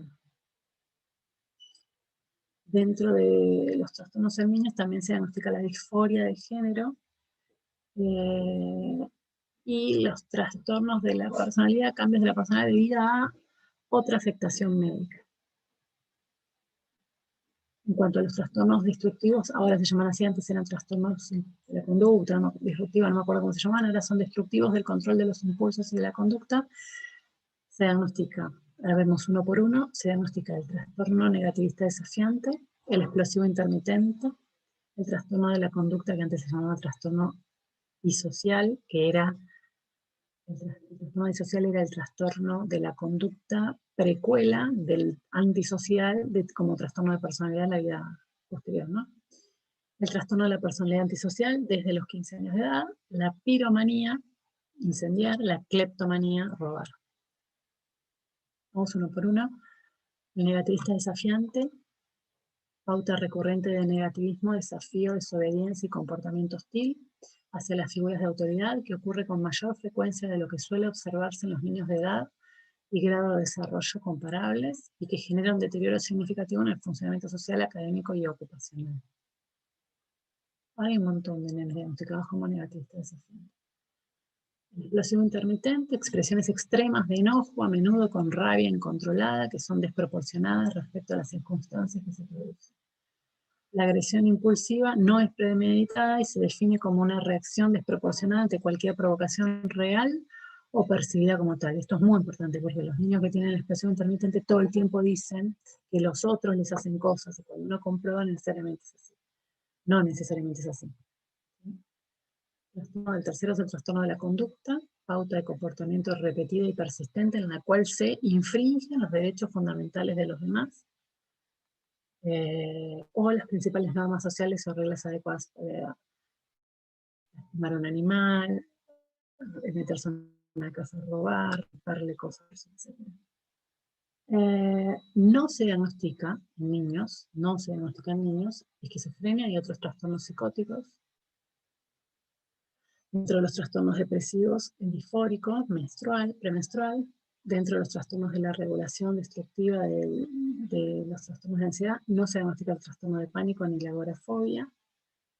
Dentro de los trastornos en niños también se diagnostica la disforia de género y los trastornos de la personalidad, cambios de la personalidad debido a otra afectación médica. En cuanto a los trastornos destructivos, ahora se llaman así, antes eran trastornos de la conducta, disruptiva, no me acuerdo cómo se llaman, ahora son destructivos del control de los impulsos y de la conducta. Se diagnostica, ahora vemos uno por uno, se diagnostica el trastorno negativista desafiante, el explosivo intermitente, el trastorno de la conducta que antes se llamaba trastorno disocial, que era el trastorno disocial era el trastorno de la conducta precuela del antisocial como trastorno de personalidad en la vida posterior, ¿no? El trastorno de la personalidad antisocial desde los 15 años de edad, la piromanía, incendiar, la cleptomanía, robar. Vamos uno por uno. El negativista desafiante, pauta recurrente de negativismo, desafío, desobediencia y comportamiento hostil hacia las figuras de autoridad, que ocurre con mayor frecuencia de lo que suele observarse en los niños de edad y grado de desarrollo comparables, y que genera un deterioro significativo en el funcionamiento social, académico y ocupacional. Hay un montón de nenes diagnosticados como negativistas desafiantes. El explosivo intermitente, expresiones extremas de enojo, a menudo con rabia incontrolada, que son desproporcionadas respecto a las circunstancias que se producen. La agresión impulsiva no es premeditada y se define como una reacción desproporcionada ante cualquier provocación real o percibida como tal. Esto es muy importante porque los niños que tienen la expresión intermitente todo el tiempo dicen que los otros les hacen cosas y cuando uno comprueba necesariamente es así. No necesariamente es así. El tercero es el trastorno de la conducta, pauta de comportamiento repetida y persistente en la cual se infringen los derechos fundamentales de los demás o las principales normas sociales o reglas adecuadas para lastimar a un animal, meterse en una casa a robar, darle cosas, etc. No se diagnostica en niños, esquizofrenia y otros trastornos psicóticos. Dentro de los trastornos depresivos, el disfórico, menstrual, premenstrual. Dentro de los trastornos de la regulación destructiva de los trastornos de ansiedad, no se diagnostica el trastorno de pánico ni la agorafobia.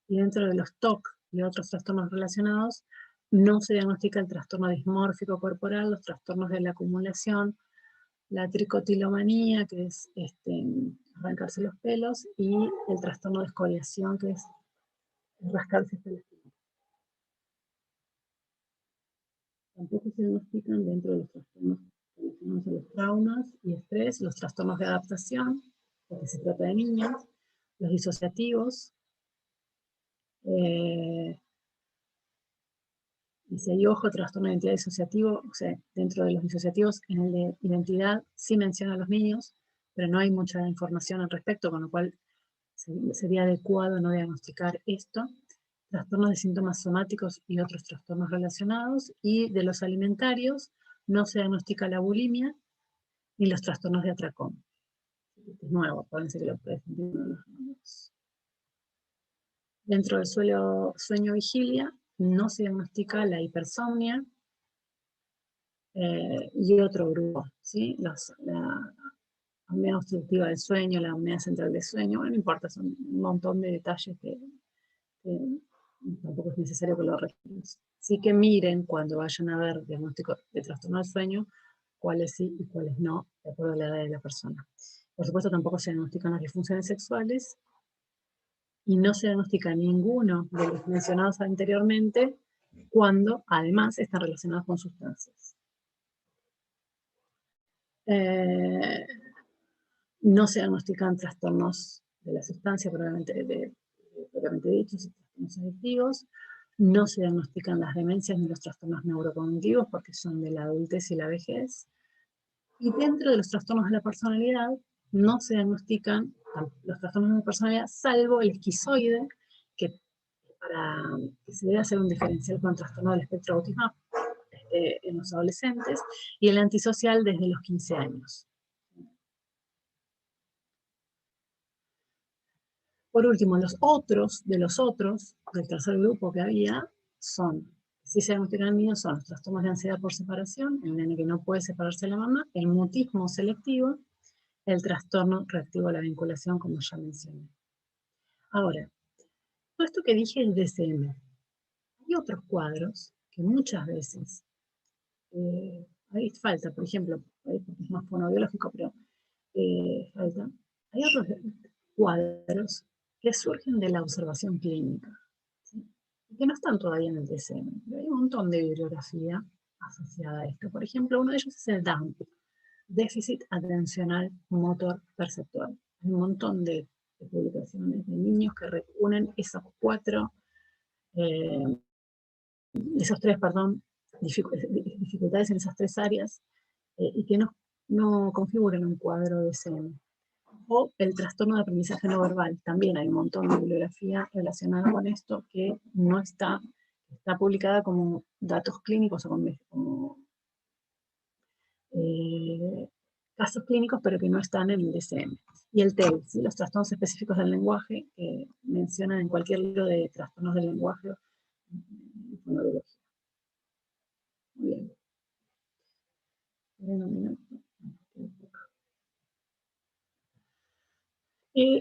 Y dentro de los TOC y otros trastornos relacionados, no se diagnostica el trastorno dismórfico corporal, los trastornos de la acumulación, la tricotilomanía, que es arrancarse los pelos, y el trastorno de escoriación, que es rascarse hasta la espina. Tampoco se diagnostican dentro de los trastornos relacionados a los traumas y estrés, los trastornos de adaptación, porque se trata de niños, los disociativos, y si hay ojo, trastorno de identidad disociativo, o sea, dentro de los disociativos, en el de identidad sí menciona a los niños, pero no hay mucha información al respecto, con lo cual sería adecuado no diagnosticar esto. Trastornos de síntomas somáticos y otros trastornos relacionados, y de los alimentarios no se diagnostica la bulimia ni los trastornos de atracón. Es nuevo, pueden ser que lo presenten los nuevos. Dentro del sueño-vigilia no se diagnostica la hipersomnia y otro grupo, ¿sí? La apnea obstructiva del sueño, la apnea central del sueño, bueno, no importa, son un montón de detalles que tampoco es necesario que lo registremos. Sí que miren cuando vayan a ver diagnóstico de trastorno del sueño, cuáles sí y cuáles no, de acuerdo a la edad de la persona. Por supuesto, tampoco se diagnostican las disfunciones sexuales y no se diagnostica ninguno de los mencionados anteriormente cuando además están relacionados con sustancias. No se diagnostican trastornos de la sustancia propiamente dichos, trastornos adictivos. No se diagnostican las demencias ni los trastornos neurocognitivos porque son de la adultez y la vejez. Y dentro de los trastornos de la personalidad no se diagnostican los trastornos de la personalidad, salvo el esquizoide, que se debe hacer un diferencial con trastorno del espectro autismo en los adolescentes, y el antisocial desde los 15 años. Por último, los otros, del tercer grupo que había, si se diagnostican en niños, son los trastornos de ansiedad por separación, el nene que no puede separarse de la mamá, el mutismo selectivo, el trastorno reactivo a la vinculación, como ya mencioné. Ahora, todo esto que dije es DSM. Hay otros cuadros que muchas veces, ahí falta, por ejemplo, es más fonobiológico, pero falta. Hay otros cuadros que surgen de la observación clínica, ¿sí? Y que no están todavía en el DSM, pero hay un montón de bibliografía asociada a esto. Por ejemplo, uno de ellos es el DAMP, déficit atencional motor perceptual. Hay un montón de publicaciones de niños que reúnen esos dificultades en esas tres áreas y que no configuran un cuadro de DSM. O el trastorno de aprendizaje no verbal. También hay un montón de bibliografía relacionada con esto que no está publicada como datos clínicos o como casos clínicos, pero que no están en el DSM. Y el TEL, ¿sí? Los trastornos específicos del lenguaje, que mencionan en cualquier libro de trastornos del lenguaje y fonobiología. Muy bien.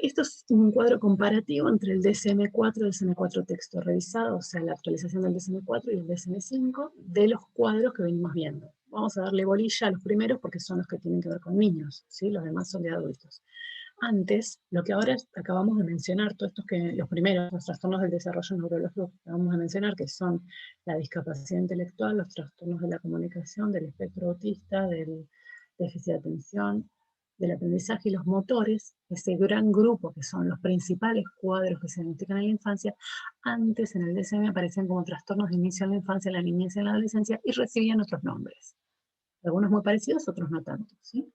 Esto es un cuadro comparativo entre el DSM-4 y el DSM-4 texto revisado, o sea, la actualización del DSM-4 y el DSM-5 de los cuadros que venimos viendo. Vamos a darle bolilla a los primeros porque son los que tienen que ver con niños, ¿sí? Los demás son de adultos. Antes, lo que ahora acabamos de mencionar, todos estos que los primeros, los trastornos del desarrollo neurológico que acabamos de mencionar, que son la discapacidad intelectual, los trastornos de la comunicación, del espectro autista, del déficit de atención, del aprendizaje y los motores, ese gran grupo que son los principales cuadros que se diagnostican en la infancia, antes en el DSM aparecían como trastornos de inicio en la infancia, en la niñez y en la adolescencia, y recibían otros nombres. Algunos muy parecidos, otros no tanto, ¿sí?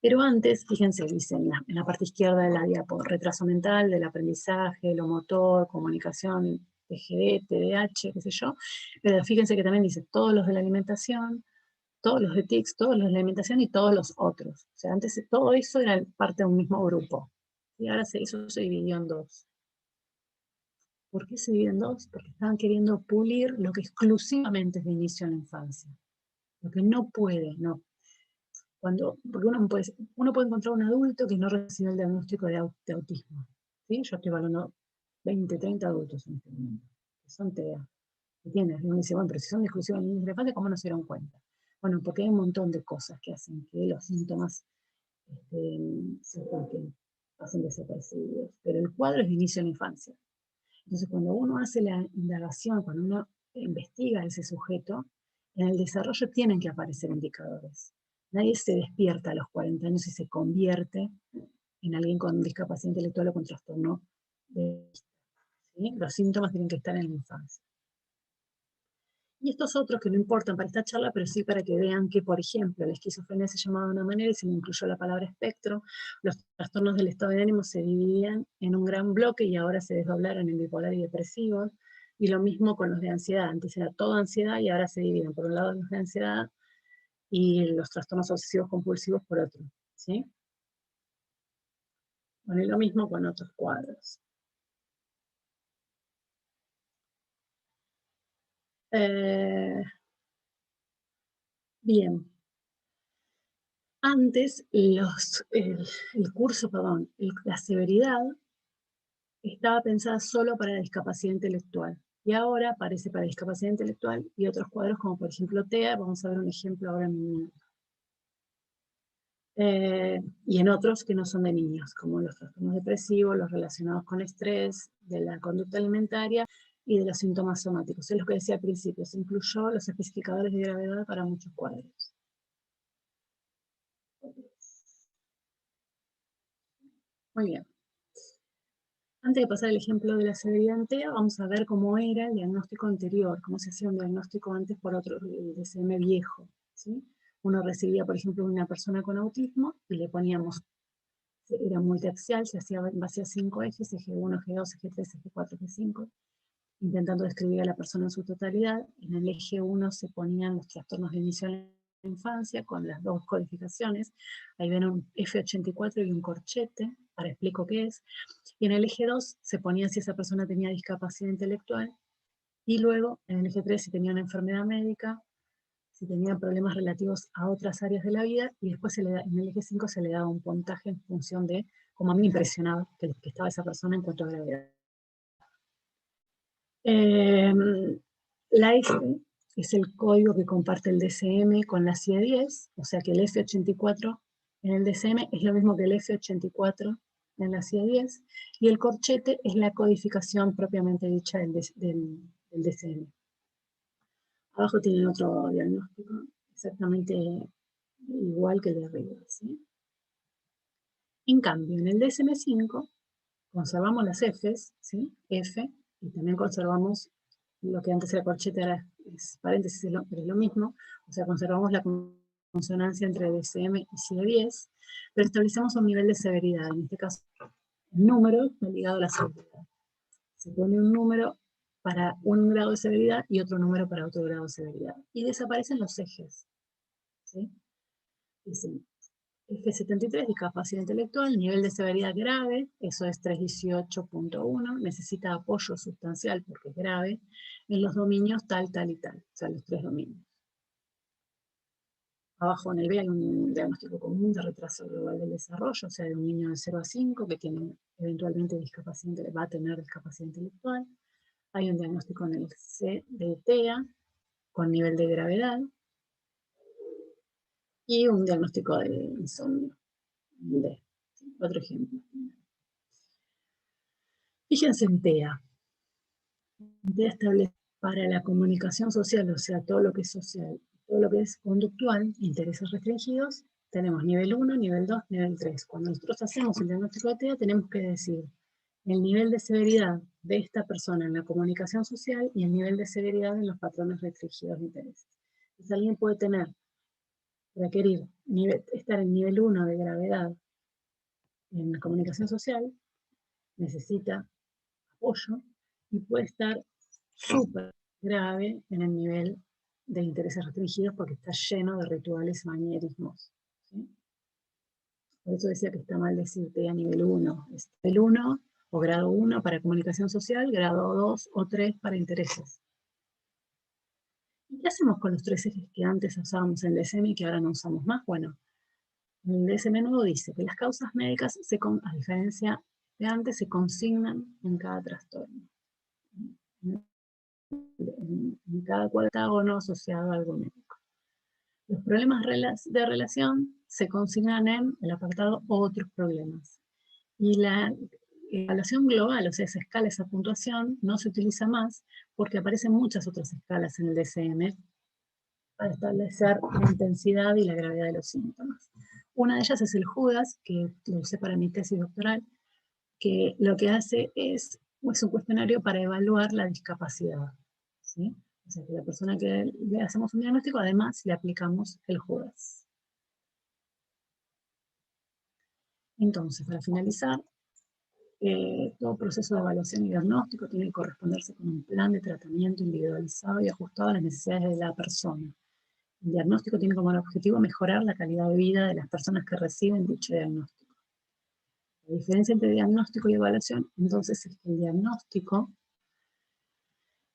Pero antes, fíjense, dice en la parte izquierda de la diapo, retraso mental, del aprendizaje, lo motor, comunicación, TGD, TDAH, qué sé yo, pero fíjense que también dice todos los de la alimentación, todos los de TICS, todos los de la alimentación y todos los otros. O sea, antes todo eso era parte de un mismo grupo. Y ahora eso se dividió en dos. ¿Por qué se dividió en dos? Porque estaban queriendo pulir lo que exclusivamente es de inicio en la infancia. Lo que no puede, no. Porque uno puede encontrar un adulto que no recibe el diagnóstico de autismo. ¿Sí? Yo estoy evaluando 20, 30 adultos en este momento, que son TEA. ¿Entiendes? Y uno dice, bueno, pero si son exclusivos niños de infancia, ¿cómo no se dieron cuenta? Bueno, porque hay un montón de cosas que hacen que los síntomas pasen desapercibidos. Pero el cuadro es de inicio en la infancia. Entonces, cuando uno hace la indagación, cuando uno investiga a ese sujeto, en el desarrollo tienen que aparecer indicadores. Nadie se despierta a los 40 años y se convierte en alguien con discapacidad intelectual o con trastorno de... ¿sí? Los síntomas tienen que estar en la infancia. Y estos otros que no importan para esta charla, pero sí para que vean que, por ejemplo, la esquizofrenia se llamaba de una manera y se le incluyó la palabra espectro, los trastornos del estado de ánimo se dividían en un gran bloque y ahora se desdoblaron en bipolar y depresivos, y lo mismo con los de ansiedad, antes era toda ansiedad y ahora se dividen por un lado los de ansiedad y los trastornos obsesivos compulsivos por otro, ¿sí? Bueno, y lo mismo con otros cuadros. Bien. Antes, el curso, perdón, la severidad estaba pensada solo para la discapacidad intelectual. Y ahora aparece para discapacidad intelectual y otros cuadros como por ejemplo TEA, vamos a ver un ejemplo ahora en un minuto. Y en otros que no son de niños, como los trastornos depresivos, los relacionados con estrés, de la conducta alimentaria y de los síntomas somáticos. Es lo que decía al principio, se incluyó los especificadores de gravedad para muchos cuadros. Muy bien. Antes de pasar al ejemplo de la severidad en TEA, vamos a ver cómo era el diagnóstico anterior, cómo se hacía un diagnóstico antes por otro, el DSM viejo, ¿sí? Uno recibía, por ejemplo, una persona con autismo y le poníamos, era multiaxial, se hacía en base a 5 ejes, eje 1, eje 2, eje 3, eje 4, eje 5, intentando describir a la persona en su totalidad. En el eje 1 se ponían los trastornos de inicio en la infancia con las dos codificaciones. Ahí ven un F84 y un corchete, ahora explico qué es. Y en el eje 2 se ponía si esa persona tenía discapacidad intelectual, y luego en el eje 3 si tenía una enfermedad médica, si tenía problemas relativos a otras áreas de la vida, y después en el eje 5 se le daba un puntaje en función de cómo a mí me impresionaba que estaba esa persona en cuanto a gravedad. La F es el código que comparte el DSM con la CIE-10, o sea que el F84 en el DSM es lo mismo que el F84 en la CIE-10, y el corchete es la codificación propiamente dicha del DSM. Abajo tienen otro diagnóstico, exactamente igual que el de arriba, ¿sí? En cambio, en el DSM-5 conservamos las Fs, ¿sí? F, y también conservamos lo que antes era corchete, ahora es paréntesis, pero es lo mismo, o sea, conservamos la consonancia entre DSM y CIE-10, pero establecemos un nivel de severidad, en este caso el número está ligado a la severidad. Se pone un número para un grado de severidad y otro número para otro grado de severidad. Y desaparecen los ejes, ¿sí? Dicen F73, discapacidad intelectual, nivel de severidad grave, eso es 318.1, necesita apoyo sustancial porque es grave, en los dominios tal, tal y tal, o sea, los 3 dominios. Abajo en el B hay un diagnóstico común de retraso global del desarrollo, o sea, de un niño de 0 a 5 que tiene eventualmente discapacidad, va a tener discapacidad intelectual. Hay un diagnóstico en el C de TEA con nivel de gravedad y un diagnóstico de insomnio. D. Otro ejemplo. Fíjense en TEA. TEA establece para la comunicación social, o sea, todo lo que es social, todo lo que es conductual, intereses restringidos, tenemos nivel 1, nivel 2, nivel 3. Cuando nosotros hacemos el diagnóstico de TEA, tenemos que decir el nivel de severidad de esta persona en la comunicación social y el nivel de severidad en los patrones restringidos de intereses. Entonces, alguien puede requerir estar en nivel 1 de gravedad en la comunicación social, necesita apoyo y puede estar súper grave en el nivel de intereses restringidos porque está lleno de rituales manierismos, ¿sí? Por eso decía que está mal decir TEA nivel 1. Es nivel 1 o grado 1 para comunicación social, grado 2 o 3 para intereses. ¿Y qué hacemos con los 3 ejes que antes usábamos en el DSM y que ahora no usamos más? Bueno, el DSM nuevo dice que las causas médicas, a diferencia de antes, se consignan en cada trastorno. En cada cuadrágono asociado a algo médico. Los problemas de relación se consignan en el apartado otros problemas. Y la evaluación global, o sea, esa escala, esa puntuación, no se utiliza más porque aparecen muchas otras escalas en el DSM para establecer la intensidad y la gravedad de los síntomas. Una de ellas es el Judas, que lo usé para mi tesis doctoral, que lo que hace es un cuestionario para evaluar la discapacidad, ¿sí? O O sea, que la persona que le hacemos un diagnóstico, además le aplicamos el juez. Entonces, para finalizar, todo proceso de evaluación y diagnóstico tiene que corresponderse con un plan de tratamiento individualizado y ajustado a las necesidades de la persona. El diagnóstico tiene como objetivo mejorar la calidad de vida de las personas que reciben dicho diagnóstico. La diferencia entre diagnóstico y evaluación, entonces, es que el diagnóstico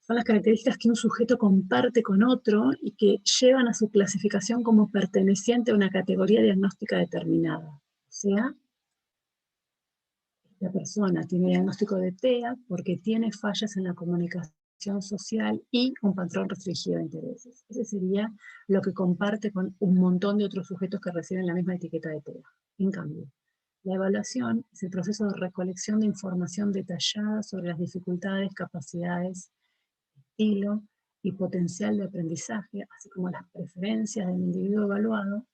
son las características que un sujeto comparte con otro y que llevan a su clasificación como perteneciente a una categoría diagnóstica determinada. O sea, la persona tiene diagnóstico de TEA porque tiene fallas en la comunicación social y un patrón restringido de intereses. Ese sería lo que comparte con un montón de otros sujetos que reciben la misma etiqueta de TEA. En cambio, la evaluación es el proceso de recolección de información detallada sobre las dificultades, capacidades, estilo y potencial de aprendizaje, así como las preferencias del individuo evaluado,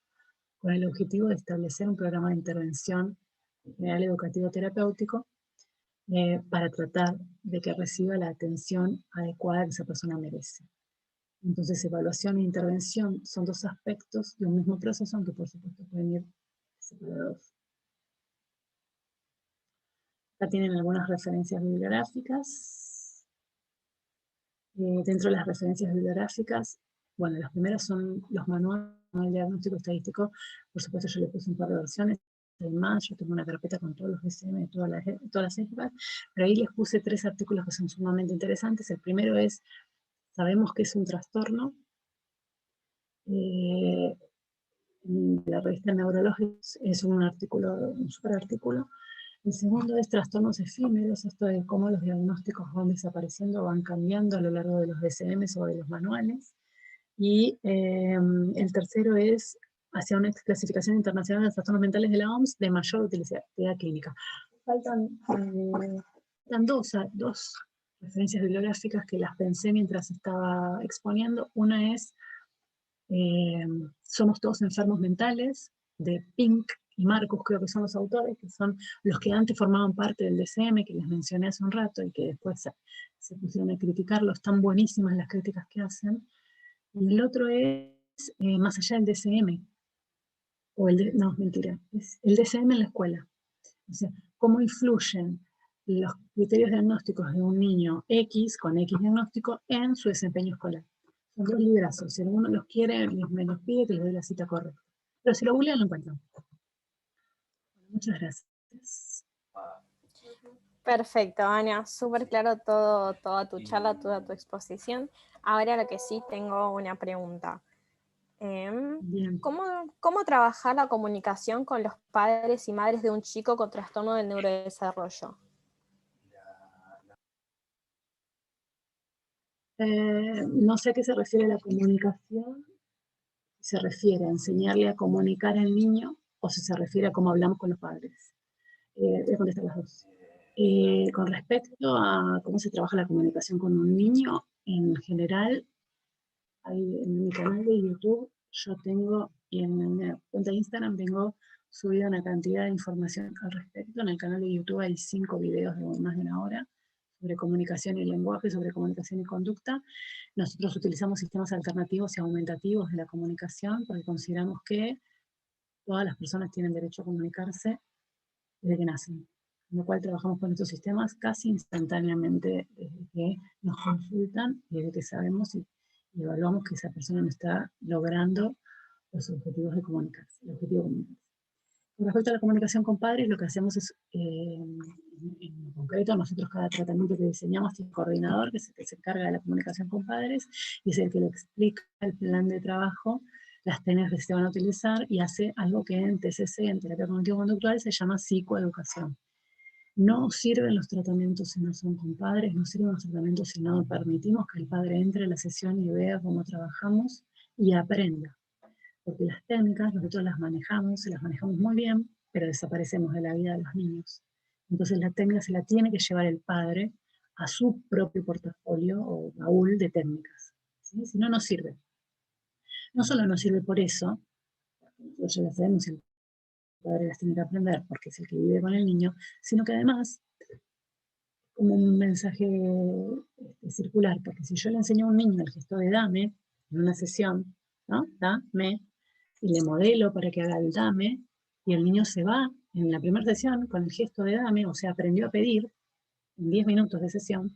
con el objetivo de establecer un programa de intervención general educativo terapéutico para tratar de que reciba la atención adecuada que esa persona merece. Entonces, evaluación e intervención son dos aspectos de un mismo proceso, aunque por supuesto pueden ir separados. Acá tienen algunas referencias bibliográficas. Dentro de las referencias bibliográficas, bueno, las primeras son los manuales de diagnóstico estadístico. Por supuesto, yo le puse un par de versiones. Además, yo tengo una carpeta con todos los DSM de todas las épocas, pero ahí les puse 3 artículos que son sumamente interesantes. El primero es, sabemos que es un trastorno. La revista Neurologos es un artículo, un super artículo. El segundo es trastornos efímeros, esto de cómo los diagnósticos van desapareciendo, van cambiando a lo largo de los DSMs o de los manuales. Y el tercero es hacia una clasificación internacional de trastornos mentales de la OMS de mayor utilidad clínica. Faltan dos referencias bibliográficas que las pensé mientras estaba exponiendo. Una es Somos todos enfermos mentales, de Pink y Marcus, creo que son los autores, que son los que antes formaban parte del DSM, que les mencioné hace un rato, y que después se pusieron a criticarlo. Están buenísimas las críticas que hacen. Y el otro es Más allá del DSM, no, mentira, es el DSM en la escuela. O sea, cómo influyen los criterios diagnósticos de un niño X, con X diagnóstico, en su desempeño escolar. Son 2 librazos. Si alguno los quiere, me los pide que les doy la cita correcta. Pero si lo googlean, lo encuentran. Muchas gracias. Perfecto, Ana, súper claro toda tu charla, toda tu exposición. Ahora lo que sí tengo una pregunta. ¿Cómo trabajar la comunicación con los padres y madres de un chico con trastorno del neurodesarrollo? No sé a qué se refiere la comunicación. ¿Se refiere a enseñarle a comunicar al niño o si se refiere a cómo hablamos con los padres? Voy a contestar las dos. Con respecto a cómo se trabaja la comunicación con un niño, en general, en mi canal de YouTube yo tengo, y en mi cuenta de Instagram tengo subida una cantidad de información al respecto. En el canal de YouTube hay 5 videos de más de 1 hora sobre comunicación y lenguaje, sobre comunicación y conducta. Nosotros utilizamos sistemas alternativos y aumentativos de la comunicación porque consideramos que todas las personas tienen derecho a comunicarse desde que nacen. Con lo cual trabajamos con estos sistemas casi instantáneamente desde que nos consultan y desde que sabemos y evaluamos que esa persona no está logrando los objetivos de comunicarse, el objetivo de comunicarse. Con respecto a la comunicación con padres, lo que hacemos es, en concreto, nosotros cada tratamiento que diseñamos tiene un coordinador que es el que se encarga de la comunicación con padres y es el que le explica el plan de trabajo, las técnicas que se van a utilizar y hace algo que en TCC, en terapia cognitivo-conductual, se llama psicoeducación. No sirven los tratamientos si no son con padres, no sirven los tratamientos si no permitimos que el padre entre a la sesión y vea cómo trabajamos y aprenda. Porque las técnicas nosotros las manejamos muy bien, pero desaparecemos de la vida de los niños. Entonces la técnica se la tiene que llevar el padre a su propio portafolio o baúl de técnicas. ¿Sí? Si no, no sirve. No solo no sirve por eso, nosotros ya lo sabemos, el padre las tiene que aprender porque es el que vive con el niño, sino que además como un mensaje circular, porque si yo le enseño a un niño el gesto de dame, en una sesión, ¿no? Dame, y le modelo para que haga el dame, y el niño se va en la primera sesión con el gesto de dame, o sea, aprendió a pedir, en 10 minutos de sesión,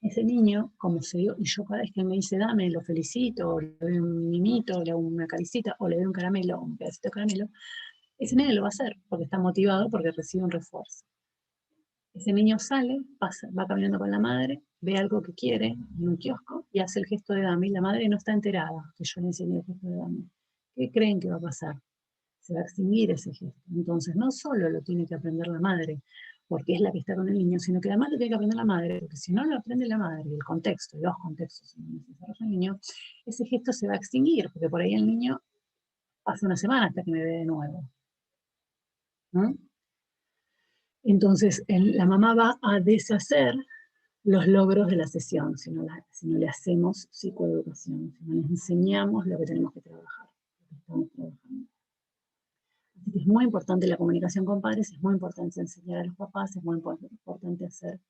ese niño, como se dio, y yo cada vez que él me dice dame, lo felicito, o le doy un mimito, o le doy una caricita, o le doy un caramelo, un pedacito de caramelo, ese niño lo va a hacer, porque está motivado, porque recibe un refuerzo. Ese niño sale, pasa, va caminando con la madre, ve algo que quiere en un kiosco y hace el gesto de dame, y la madre no está enterada que yo le enseñé el gesto de dame. ¿Qué creen que va a pasar? Se va a extinguir ese gesto. Entonces, no solo lo tiene que aprender la madre, porque es la que está con el niño, sino que además lo tiene que aprender la madre, porque si no lo aprende la madre, el contexto, los contextos en donde se desarrolla el niño, ese gesto se va a extinguir, porque por ahí el niño pasa una semana hasta que me ve de nuevo, ¿no? Entonces, la mamá va a deshacer los logros de la sesión, si no le hacemos psicoeducación, si no les enseñamos lo que tenemos que trabajar, lo que estamos trabajando. Así que es muy importante la comunicación con padres, es muy importante enseñar a los papás, es muy importante hacer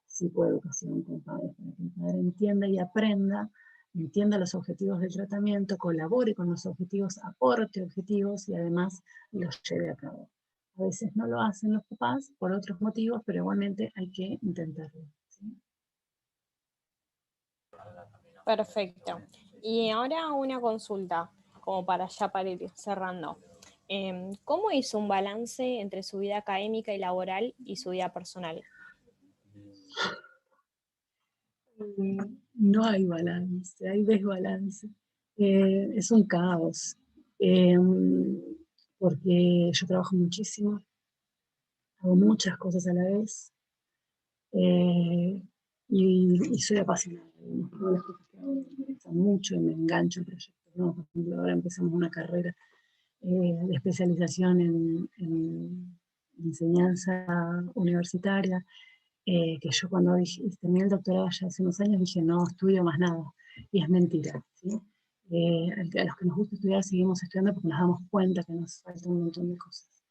psicoeducación con padres, para que el padre entienda y aprenda, entienda los objetivos del tratamiento, colabore con los objetivos, aporte objetivos y además los lleve a cabo. A veces no lo hacen los papás por otros motivos, pero igualmente hay que intentarlo, ¿sí? Perfecto. Y ahora una consulta, como para ir cerrando. ¿Cómo hizo un balance entre su vida académica y laboral y su vida personal? No hay balance, hay desbalance. Es un caos, porque yo trabajo muchísimo, hago muchas cosas a la vez, y soy apasionada. Todas las cosas que hago me interesan mucho y me engancho en proyectos, ¿no? Por ejemplo, ahora empezamos una carrera de especialización en enseñanza universitaria, que yo cuando terminé el doctorado ya hace unos años dije, no estudio más nada, y es mentira, ¿sí? A los que nos gusta estudiar seguimos estudiando porque nos damos cuenta que nos falta un montón de cosas.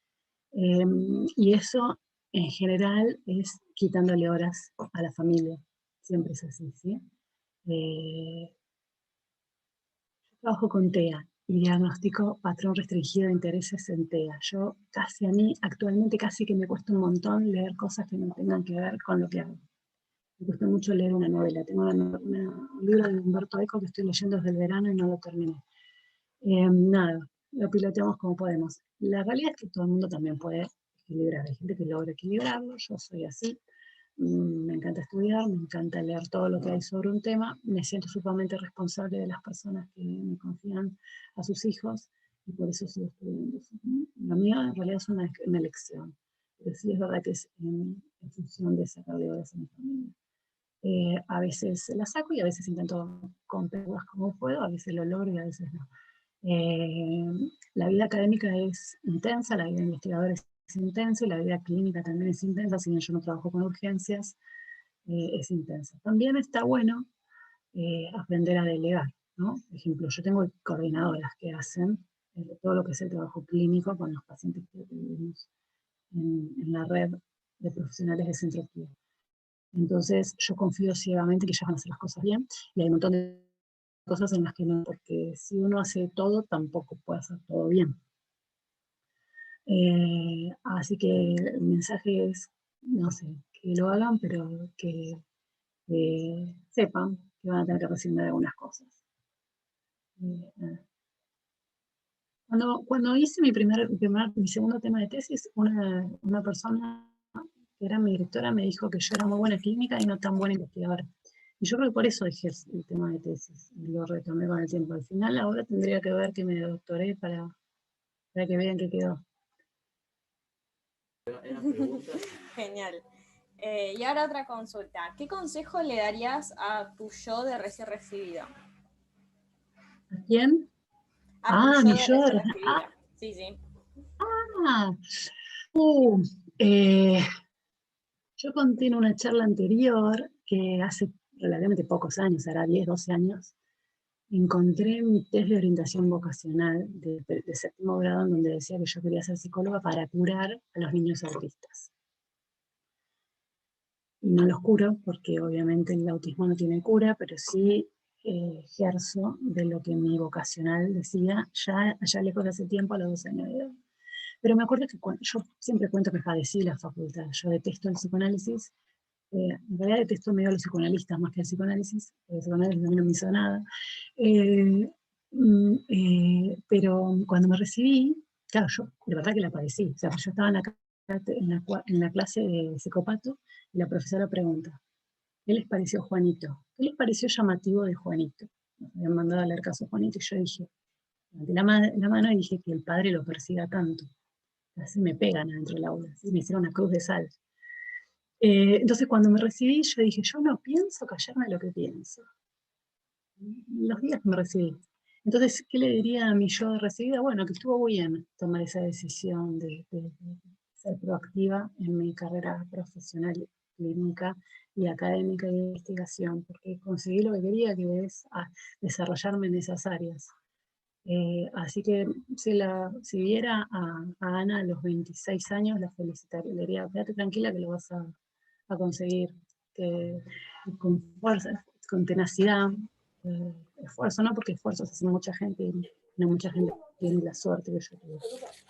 Y eso en general es quitándole horas a la familia, siempre es así, ¿sí? Yo trabajo con TEA y diagnostico patrón restringido de intereses en TEA. Yo casi a mí actualmente casi que me cuesta un montón leer cosas que no tengan que ver con lo que hago. Me gusta mucho leer una novela. Tengo un libro de Humberto Eco que estoy leyendo desde el verano y no lo terminé. Nada, lo piloteamos como podemos. La realidad es que todo el mundo también puede equilibrar. Hay gente que logra equilibrarlo, yo soy así. Me encanta estudiar, me encanta leer todo lo que hay sobre un tema. Me siento sumamente responsable de las personas que me confían a sus hijos y por eso sigo estudiando. La mía en realidad es una elección. Pero sí es verdad que es en función de sacarle horas a mi familia. A veces la saco y a veces intento compensarlas como puedo, a veces lo logro y a veces no. La vida académica es intensa, la vida investigadora es intensa y la vida clínica también es intensa, si bien yo no trabajo con urgencias, es intensa. También está bueno aprender a delegar, ¿no? Por ejemplo, yo tengo coordinadoras que hacen todo lo que es el trabajo clínico con los pacientes que tenemos en la red de profesionales de centro clínico. Entonces yo confío ciegamente que ellas van a hacer las cosas bien y hay un montón de cosas en las que no, porque si uno hace todo, tampoco puede hacer todo bien. Así que el mensaje es, no sé, que lo hagan, pero que sepan que van a tener que resignar algunas cosas. Cuando hice mi segundo tema de tesis, una persona que era mi directora me dijo que yo era muy buena en clínica y no tan buena investigadora. Y yo creo que por eso dejé el tema de tesis y lo retomé con el tiempo. Al final ahora tendría que ver que me doctoré para que vean que quedó. Genial. Y ahora otra consulta. ¿Qué consejo le darías a tu yo de recién recibido? ¿A quién? A tu yo Mi de yo. recién recibida. Sí, sí. Ah, uh, eh, yo conté en una charla anterior que hace relativamente pocos años, hará 10, 12 años, encontré mi test de orientación vocacional de séptimo grado en donde decía que yo quería ser psicóloga para curar a los niños autistas. y no los curo, porque obviamente el autismo no tiene cura, pero sí ejerzo de lo que mi vocacional decía, ya allá lejos de hace tiempo, a los 12 años de edad. Pero me acuerdo que yo siempre cuento que padecí la facultad, yo detesto el psicoanálisis, en realidad detesto medio a los psicoanalistas más que el psicoanálisis, el psicoanálisis a mí no me hizo nada. Pero cuando me recibí, claro, yo de verdad que la padecí, o sea, yo estaba en la clase de psicopato y la profesora pregunta, ¿qué les pareció Juanito? ¿Qué les pareció llamativo de Juanito? Nos habían mandado a leer caso Juanito y yo dije, levanté la mano y dije que el padre lo persiga tanto. Así me pegan adentro del aula, así me hicieron una cruz de sal. Entonces cuando me recibí yo dije, yo no pienso callarme lo que pienso. Los días que me recibí. Entonces, ¿qué le diría a mi yo de recibida? Bueno, que estuvo bien tomar esa decisión de ser proactiva en mi carrera profesional, clínica y académica de investigación, porque conseguí lo que quería, que es desarrollarme en esas áreas. Así que si viera a Ana a los 26 años, la felicitaría, le diría, quédate tranquila que lo vas a conseguir, que, con fuerza, con tenacidad, esfuerzo, no porque esfuerzos hace mucha gente, y no mucha gente tiene la suerte que yo tuve,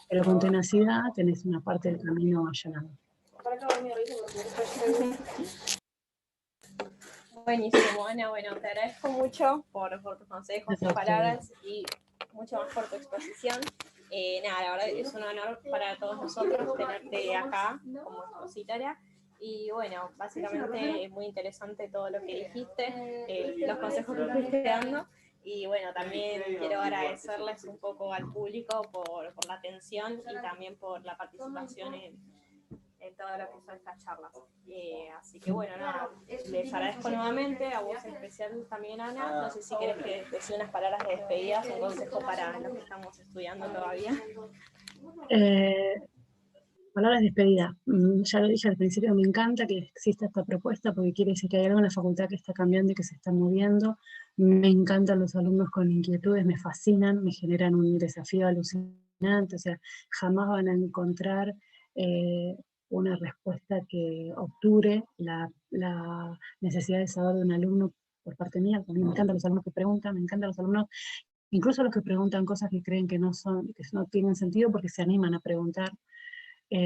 pero con tenacidad tenés una parte del camino allanado. Buenísimo, Ana. Bueno, te agradezco mucho por tus consejos, tus palabras y mucho más por tu exposición. Nada, la verdad es un honor para todos nosotros tenerte acá como expositora. Y bueno, básicamente es muy interesante todo lo que dijiste, los consejos que fuiste dando. Y bueno, también quiero agradecerles un poco al público por la atención y también por la participación en todo lo que son estas charlas. Así que bueno, nada, les agradezco nuevamente, a vos en especial también, Ana. No sé si querés que decir unas palabras de despedida, un consejo para los que estamos estudiando todavía. Palabras de despedida. Ya lo dije al principio, me encanta que exista esta propuesta porque quiere decir que hay algo en la facultad que está cambiando y que se está moviendo. Me encantan los alumnos con inquietudes, me fascinan, me generan un desafío alucinante, o sea, jamás van a encontrar una respuesta que obture la necesidad de saber de un alumno por parte mía. A mí me encantan los alumnos que preguntan, me encantan los alumnos, incluso los que preguntan cosas que creen que no tienen sentido porque se animan a preguntar. Y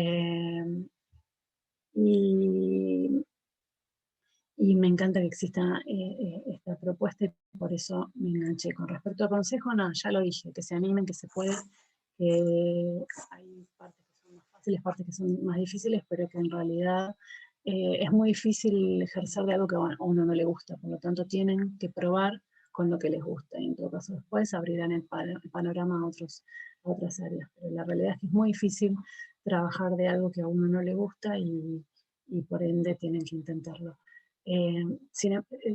me encanta que exista esta propuesta y por eso me enganché. Con respecto al consejo, no, ya lo dije, que se animen, que se puede, que hay partes que son más fáciles, partes que son más difíciles, pero que en realidad es muy difícil ejercer de algo que a uno no le gusta, por lo tanto tienen que probar con lo que les gusta y en todo caso después abrirán el panorama a otras áreas. Pero la realidad es que es muy difícil trabajar de algo que a uno no le gusta y por ende tienen que intentarlo.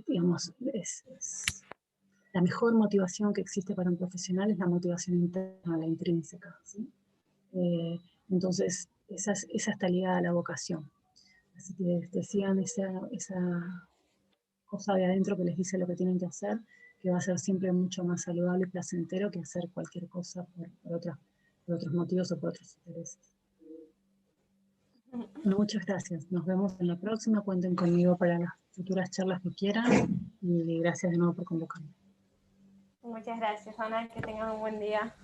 Digamos, la mejor motivación que existe para un profesional es la motivación interna, la intrínseca, ¿sí? Entonces, esa está ligada a la vocación. Así que sigan esa cosa de adentro que les dice lo que tienen que hacer, que va a ser siempre mucho más saludable y placentero que hacer cualquier cosa por otros motivos o por otros intereses. Bueno, muchas gracias. Nos vemos en la próxima. Cuenten conmigo para las futuras charlas que quieran. Y gracias de nuevo por convocarme. Muchas gracias, Ana. Que tengan un buen día.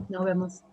Nos vemos.